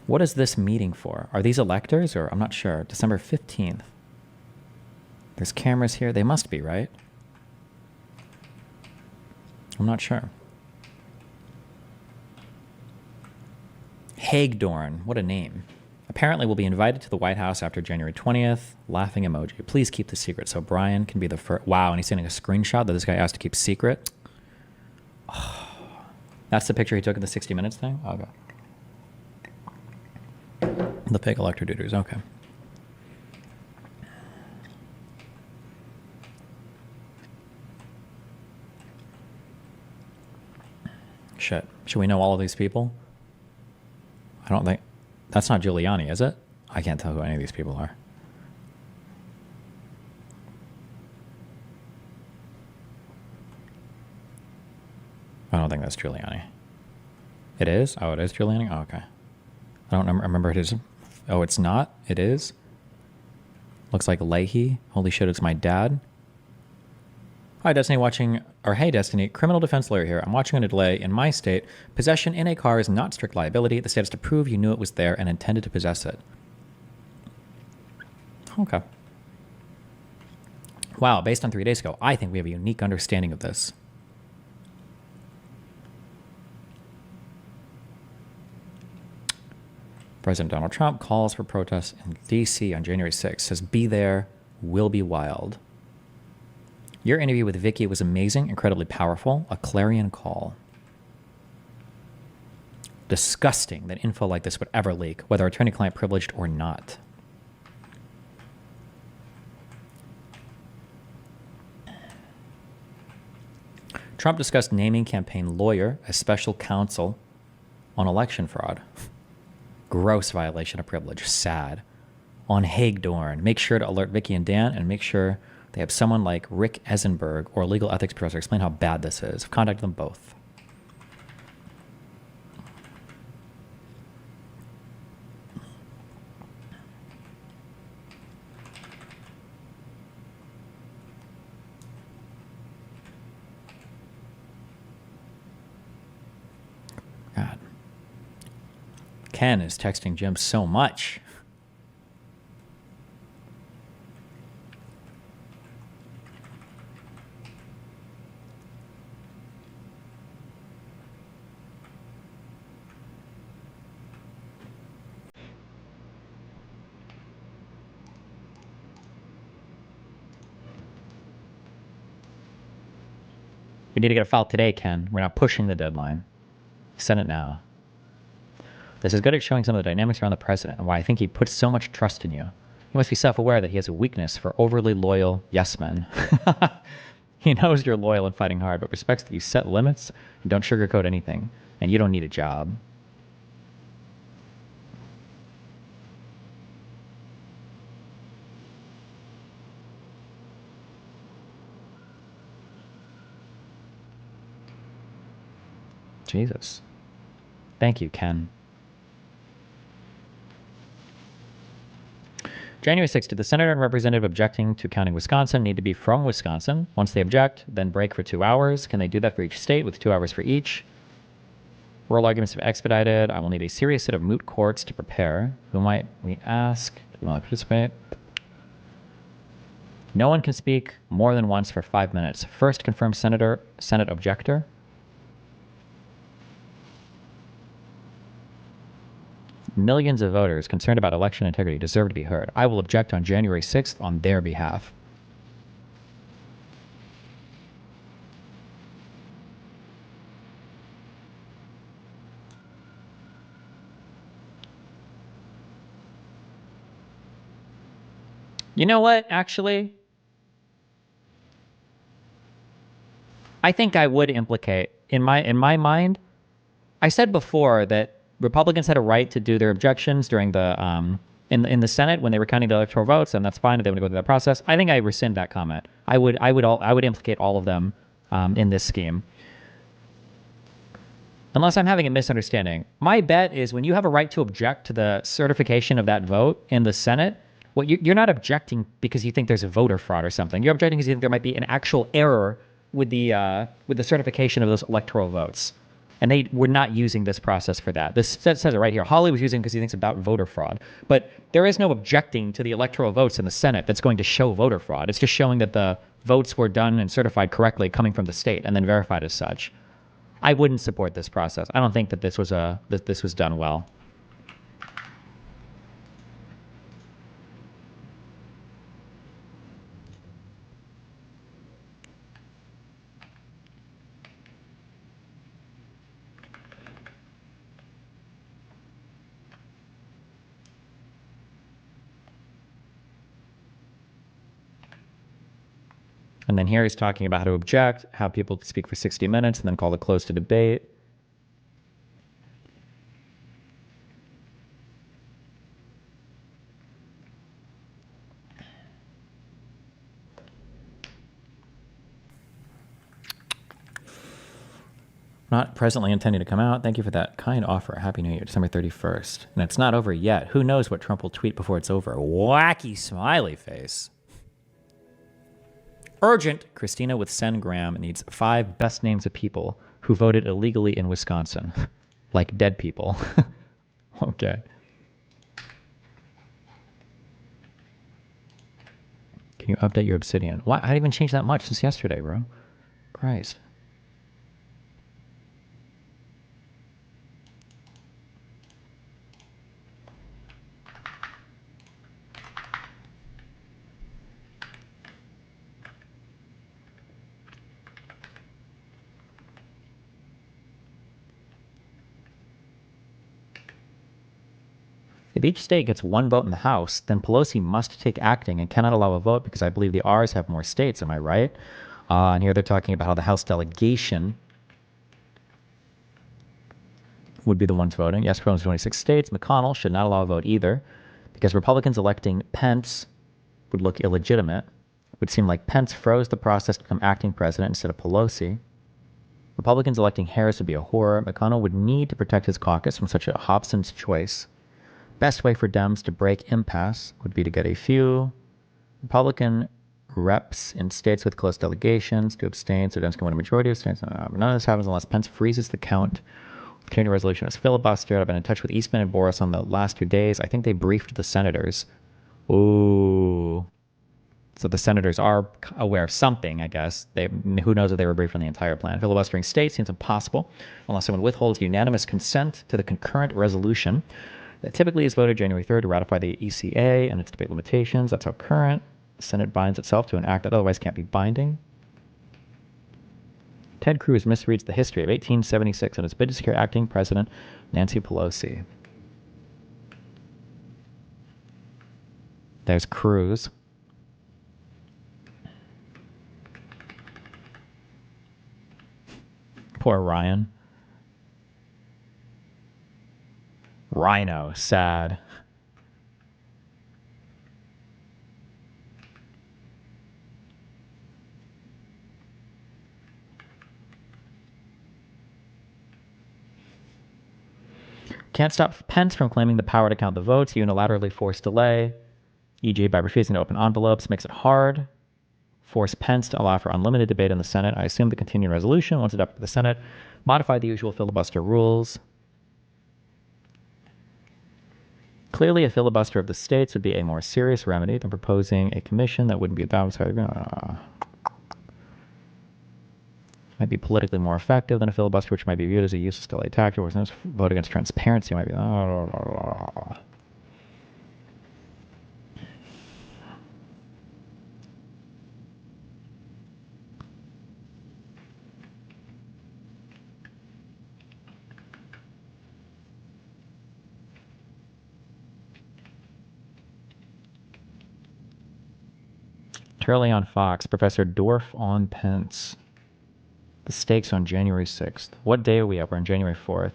What is this meeting for? Are these electors or I'm not sure. December 15th. There's cameras here. They must be, right? I'm not sure. Hagedorn. What a name. Apparently will be invited to the White House after January 20th. Laughing emoji. Please keep the secret so Brian can be the first. Wow, and he's sending a screenshot that this guy asked to keep secret. Oh, that's the picture he took of the 60 Minutes thing? Okay. The fake elector duders, okay. Shit. Should we know all of these people? I don't think... That's not Giuliani, is it? I can't tell who any of these people are. I don't think that's Giuliani. It is? Oh, it is Giuliani? Oh, okay. I don't remember it is. Oh, it's not? It is? Looks like Leahy. Holy shit, it's my dad. Hi, Destiny watching... Or hey, Destiny, criminal defense lawyer here. I'm watching on a delay. In my state, possession in a car is not strict liability. The state has to prove you knew it was there and intended to possess it. Okay. Wow, based on 3 days ago, I think we have a unique understanding of this. President Donald Trump calls for protests in D.C. on January 6th. Says, be there, will be wild. Your interview with Vicky was amazing, incredibly powerful. A clarion call. Disgusting that info like this would ever leak, whether attorney-client privileged or not. Trump discussed naming campaign lawyer as special counsel on election fraud. Gross violation of privilege. Sad. On Hagedorn. Make sure to alert Vicky and Dan and make sure they have someone like Rick Eisenberg or a legal ethics professor explain how bad this is. I've contacted them both. God. Ken is texting Jim so much. We need to get a file today, Ken. We're not pushing the deadline. Send it now. This is good at showing some of the dynamics around the president and why I think he puts so much trust in you. He must be self-aware that he has a weakness for overly loyal yes men. He knows you're loyal and fighting hard, but respects that you set limits and don't sugarcoat anything, and you don't need a job. Jesus. Thank you, Ken. January 6th, did the senator and representative objecting to counting Wisconsin need to be from Wisconsin? Once they object, then break for 2 hours. Can they do that for each state with 2 hours for each? Oral arguments have expedited. I will need a serious set of moot courts to prepare. Who might we ask? Do we want to participate? No one can speak more than once for 5 minutes. First confirmed Senate objector. Millions of voters concerned about election integrity deserve to be heard. I will object on January 6th on their behalf. You know what, actually? I think I would implicate, in my mind, I said before that Republicans had a right to do their objections during the in the Senate when they were counting the electoral votes, and that's fine if they want to go through that process. I think I rescind that comment. I would implicate all of them in this scheme. Unless I'm having a misunderstanding. My bet is when you have a right to object to the certification of that vote in the Senate, you're not objecting because you think there's a voter fraud or something. You're objecting because you think there might be an actual error with the certification of those electoral votes. And they were not using this process for that. This says it right here. Hawley was using it because he thinks about voter fraud. But there is no objecting to the electoral votes in the Senate that's going to show voter fraud. It's just showing that the votes were done and certified correctly coming from the state and then verified as such. I wouldn't support this process. I don't think that this was done well. And then here he's talking about how to object, have people speak for 60 minutes, and then call the close to debate. Not presently intending to come out. Thank you for that kind offer. Happy New Year, December 31st. And it's not over yet. Who knows what Trump will tweet before it's over? Wacky smiley face. Urgent. Christina with Sen Graham needs 5 best names of people who voted illegally in Wisconsin. Like dead people. Okay. Can you update your Obsidian? Why? I didn't even change that much since yesterday, bro. Christ. If each state gets 1 vote in the House, then Pelosi must take acting and cannot allow a vote because I believe the R's have more states. Am I right? And here they're talking about how the House delegation would be the ones voting. Yes, Republicans 26 states. McConnell should not allow a vote either because Republicans electing Pence would look illegitimate. It would seem like Pence froze the process to become acting president instead of Pelosi. Republicans electing Harris would be a horror. McConnell would need to protect his caucus from such a Hobson's choice. Best way for Dems to break impasse would be to get a few Republican reps in states with close delegations to abstain so Dems can win a majority of states. None of this happens unless Pence freezes the count. Community resolution is filibustered. I've been in touch with Eastman and Boris on the last 2 days. I think they briefed the senators. Ooh. So the senators are aware of something, I guess. Who knows if they were briefed on the entire plan. Filibustering states seems impossible unless someone withholds unanimous consent to the concurrent resolution that typically is voted January 3rd to ratify the ECA and its debate limitations. That's how current the Senate binds itself to an act that otherwise can't be binding. Ted Cruz misreads the history of 1876 in his bid to secure acting President Nancy Pelosi. There's Cruz. Poor Ryan. Rhino, sad. Can't stop Pence from claiming the power to count the votes, unilaterally force delay, e.g. by refusing to open envelopes, makes it hard. Force Pence to allow for unlimited debate in the Senate. I assume the continuing resolution, once adopted by the Senate, modify the usual filibuster rules. Clearly, a filibuster of the states would be a more serious remedy than proposing a commission that wouldn't be about. Might be politically more effective than a filibuster, which might be viewed as a useless delay tactic. Whereas vote against transparency might be. Turley on Fox, Professor Dorff on Pence. The stakes on January 6th. What day are we up? We're on January 4th.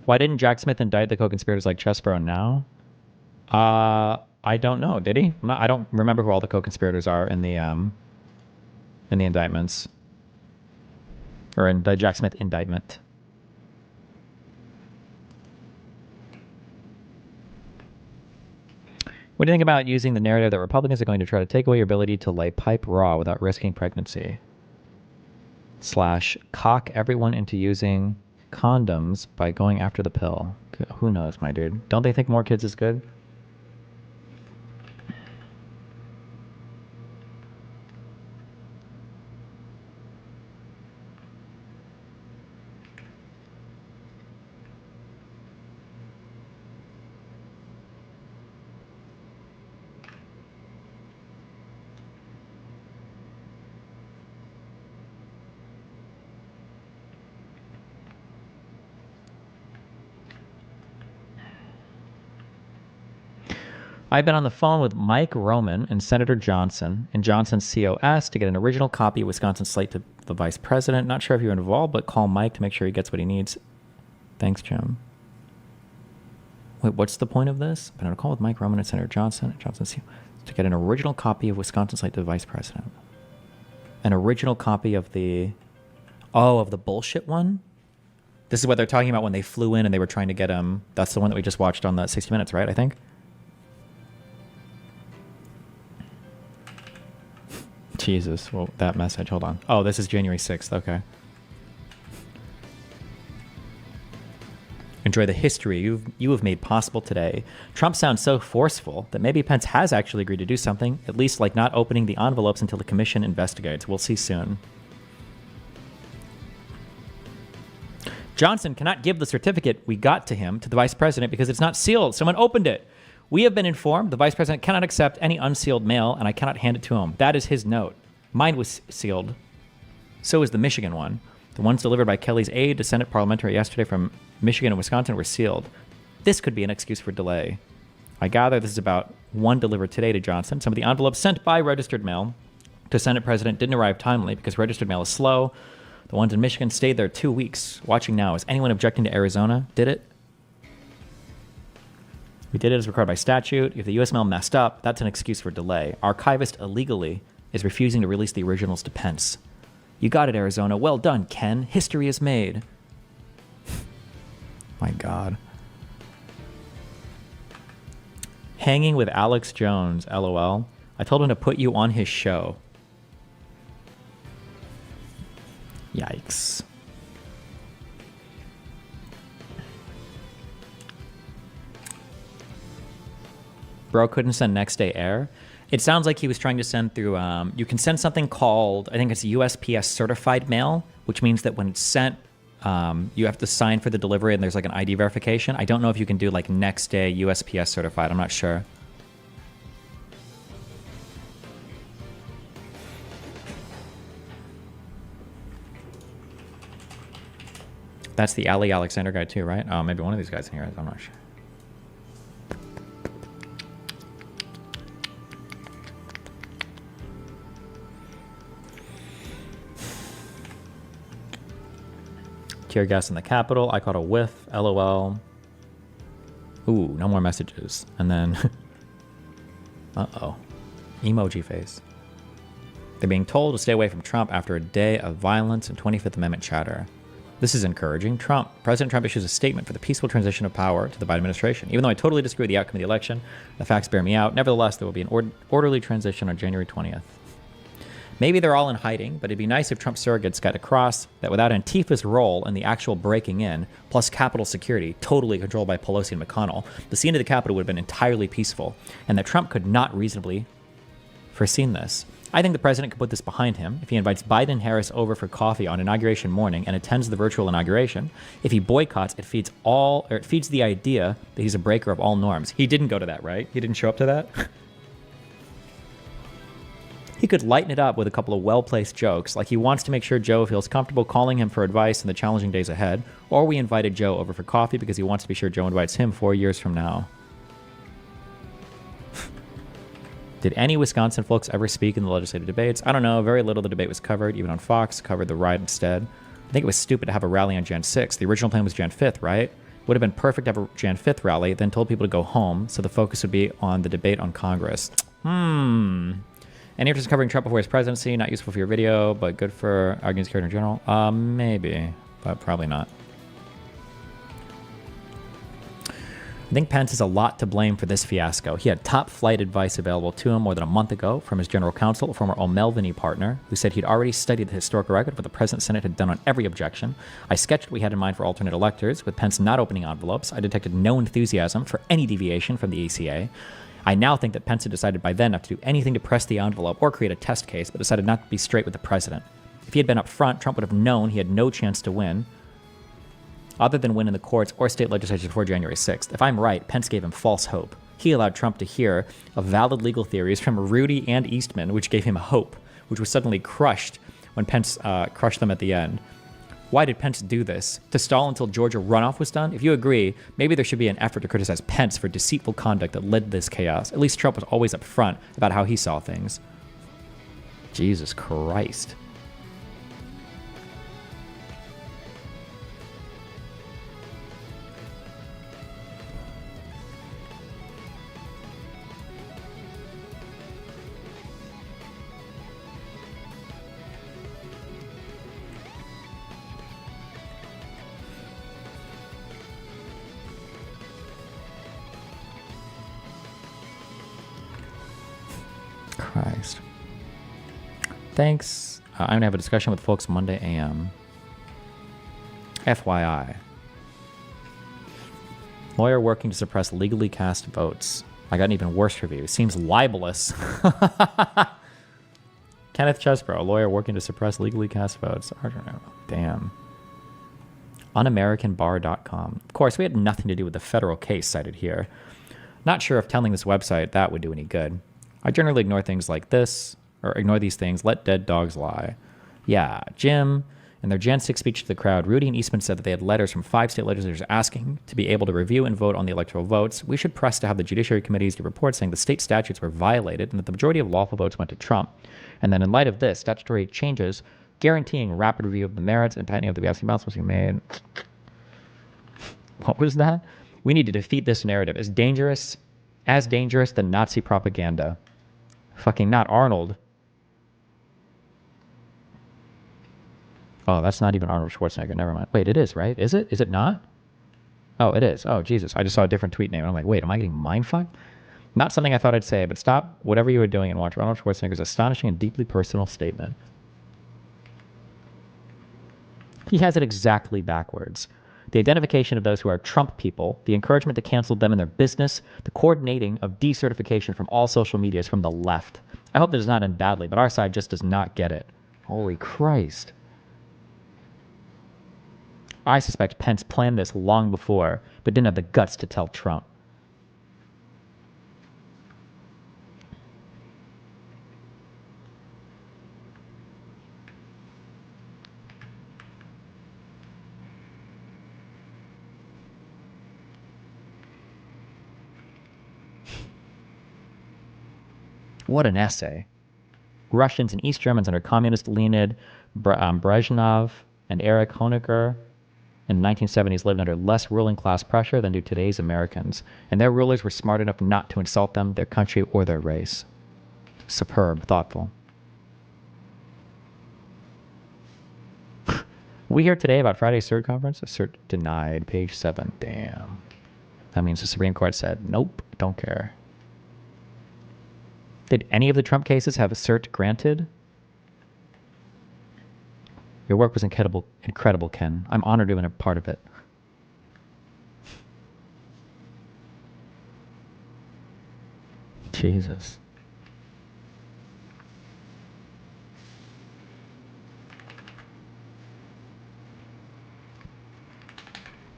Why didn't Jack Smith indict the co-conspirators like Chesebro now? I don't know. Did he? I don't remember who all the co-conspirators are in the indictments, or in the Jack Smith indictment. What do you think about using the narrative that Republicans are going to try to take away your ability to lay pipe raw without risking pregnancy? / cock everyone into using condoms by going after the pill. Who knows, my dude? Don't they think more kids is good? I've been on the phone with Mike Roman and Senator Johnson and Johnson's COS to get an original copy of Wisconsin's slate to the vice president. Not sure if you're involved, but call Mike to make sure he gets what he needs. Thanks, Jim. Wait, what's the point of this? I've been on a call with Mike Roman and Senator Johnson and Johnson's COS to get an original copy of Wisconsin's slate to the vice president. An original copy of the... Oh, of the bullshit one? This is what they're talking about when they flew in and they were trying to get him. That's the one that we just watched on the 60 Minutes, right? I think. Jesus, well, that message, hold on. Oh, this is January 6th, okay. Enjoy the history you have made possible today. Trump sounds so forceful that maybe Pence has actually agreed to do something, at least like not opening the envelopes until the commission investigates. We'll see soon. Johnson cannot give the certificate we got to him to the vice president because it's not sealed. Someone opened it. We have been informed the vice president cannot accept any unsealed mail, and I cannot hand it to him. That is his note. Mine was sealed. So is the Michigan one. The ones delivered by Kelly's aide to Senate parliamentary yesterday from Michigan and Wisconsin were sealed. This could be an excuse for delay. I gather this is about one delivered today to Johnson. Some of the envelopes sent by registered mail to Senate president didn't arrive timely because registered mail is slow. The ones in Michigan stayed there 2 weeks. Watching now. Is anyone objecting to Arizona? Did it? We did it as required by statute. If the U.S. mail messed up, that's an excuse for delay. Archivist illegally is refusing to release the originals to Pence. You got it, Arizona. Well done, Ken. History is made. My God. Hanging with Alex Jones, LOL. I told him to put you on his show. Yikes. Bro couldn't send next day air. It sounds like he was trying to send through, you can send something called, I think it's USPS certified mail, which means that when it's sent, you have to sign for the delivery and there's like an ID verification. I don't know if you can do like next day USPS certified. I'm not sure. That's the Ali Alexander guy too, right? Oh, maybe one of these guys in here. I'm not sure. Tear gas in the Capitol. I caught a whiff. LOL. Ooh, no more messages. And then... uh-oh. Emoji face. They're being told to stay away from Trump after a day of violence and 25th Amendment chatter. This is encouraging. President Trump issues a statement for the peaceful transition of power to the Biden administration. Even though I totally disagree with the outcome of the election, the facts bear me out. Nevertheless, there will be an orderly transition on January 20th. Maybe they're all in hiding, but it'd be nice if Trump surrogates got across that without Antifa's role in the actual breaking in, plus Capitol security, totally controlled by Pelosi and McConnell, the scene of the Capitol would have been entirely peaceful, and that Trump could not reasonably foreseen this. I think the president could put this behind him if he invites Biden and Harris over for coffee on inauguration morning and attends the virtual inauguration. If he boycotts, it feeds the idea that he's a breaker of all norms. He didn't go to that, right? He didn't show up to that? He could lighten it up with a couple of well-placed jokes, like he wants to make sure Joe feels comfortable calling him for advice in the challenging days ahead, or we invited Joe over for coffee because he wants to be sure Joe invites him 4 years from now. Did any Wisconsin folks ever speak in the legislative debates? I don't know. Very little of the debate was covered. Even on Fox, covered the riot instead. I think it was stupid to have a rally on Jan 6th. The original plan was Jan 5th, right? Would have been perfect to have a Jan 5th rally, then told people to go home, so the focus would be on the debate on Congress. Any interest in covering Trump before his presidency? Not useful for your video, but good for arguing his character in general? Maybe, but probably not. I think Pence has a lot to blame for this fiasco. He had top flight advice available to him more than a month ago from his general counsel, a former O'Melveny partner, who said he'd already studied the historical record of what the President and Senate had done on every objection. I sketched what we had in mind for alternate electors. With Pence not opening envelopes, I detected no enthusiasm for any deviation from the ACA. I now think that Pence had decided by then not to do anything to press the envelope or create a test case, but decided not to be straight with the president. If he had been up front, Trump would have known he had no chance to win, other than win in the courts or state legislatures before January 6th. If I'm right, Pence gave him false hope. He allowed Trump to hear of valid legal theories from Rudy and Eastman, which gave him hope, which was suddenly crushed when Pence crushed them at the end. Why did Pence do this? To stall until Georgia runoff was done? If you agree, maybe there should be an effort to criticize Pence for deceitful conduct that led to this chaos. At least Trump was always up front about how he saw things. Jesus Christ. Christ. Thanks. I'm going to have a discussion with folks Monday AM. FYI. Lawyer working to suppress legally cast votes. I got an even worse review. Seems libelous. Kenneth Chesebro, lawyer working to suppress legally cast votes. I don't know. Damn. UnAmericanBar.com. Of course, we had nothing to do with the federal case cited here. Not sure if telling this website that would do any good. I generally ignore things like this, or ignore these things. Let dead dogs lie. Yeah, Jim, in their Jan 6 speech to the crowd, Rudy and Eastman said that they had letters from 5 state legislators asking to be able to review and vote on the electoral votes. We should press to have the judiciary committees do reports saying the state statutes were violated and that the majority of lawful votes went to Trump. And then in light of this, statutory changes guaranteeing rapid review of the merits and tightening of the absentee ballots must be made. What was that? We need to defeat this narrative. As dangerous than Nazi propaganda. Fucking not Arnold. Oh, that's not even Arnold Schwarzenegger. Never mind. Wait, it is, right? Is it? Is it not? Oh, it is. Oh, Jesus. I just saw a different tweet name. I'm like, wait, am I getting mindfucked? Not something I thought I'd say, but stop whatever you were doing and watch Arnold Schwarzenegger's astonishing and deeply personal statement. He has it exactly backwards. The identification of those who are Trump people, the encouragement to cancel them in their business, the coordinating of decertification from all social medias from the left. I hope that does not end badly, but our side just does not get it. Holy Christ. I suspect Pence planned this long before, but didn't have the guts to tell Trump. What an essay. Russians and East Germans under communist Leonid Brezhnev and Erich Honecker in the 1970s lived under less ruling class pressure than do today's Americans, and their rulers were smart enough not to insult them, their country, or their race. Superb, thoughtful. We hear today about Friday's cert conference. A cert denied, page 7. Damn. That means the Supreme Court said, nope, don't care. Did any of the Trump cases have a cert granted? Your work was incredible, Ken. I'm honored to have been a part of it. Jesus.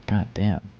God damn.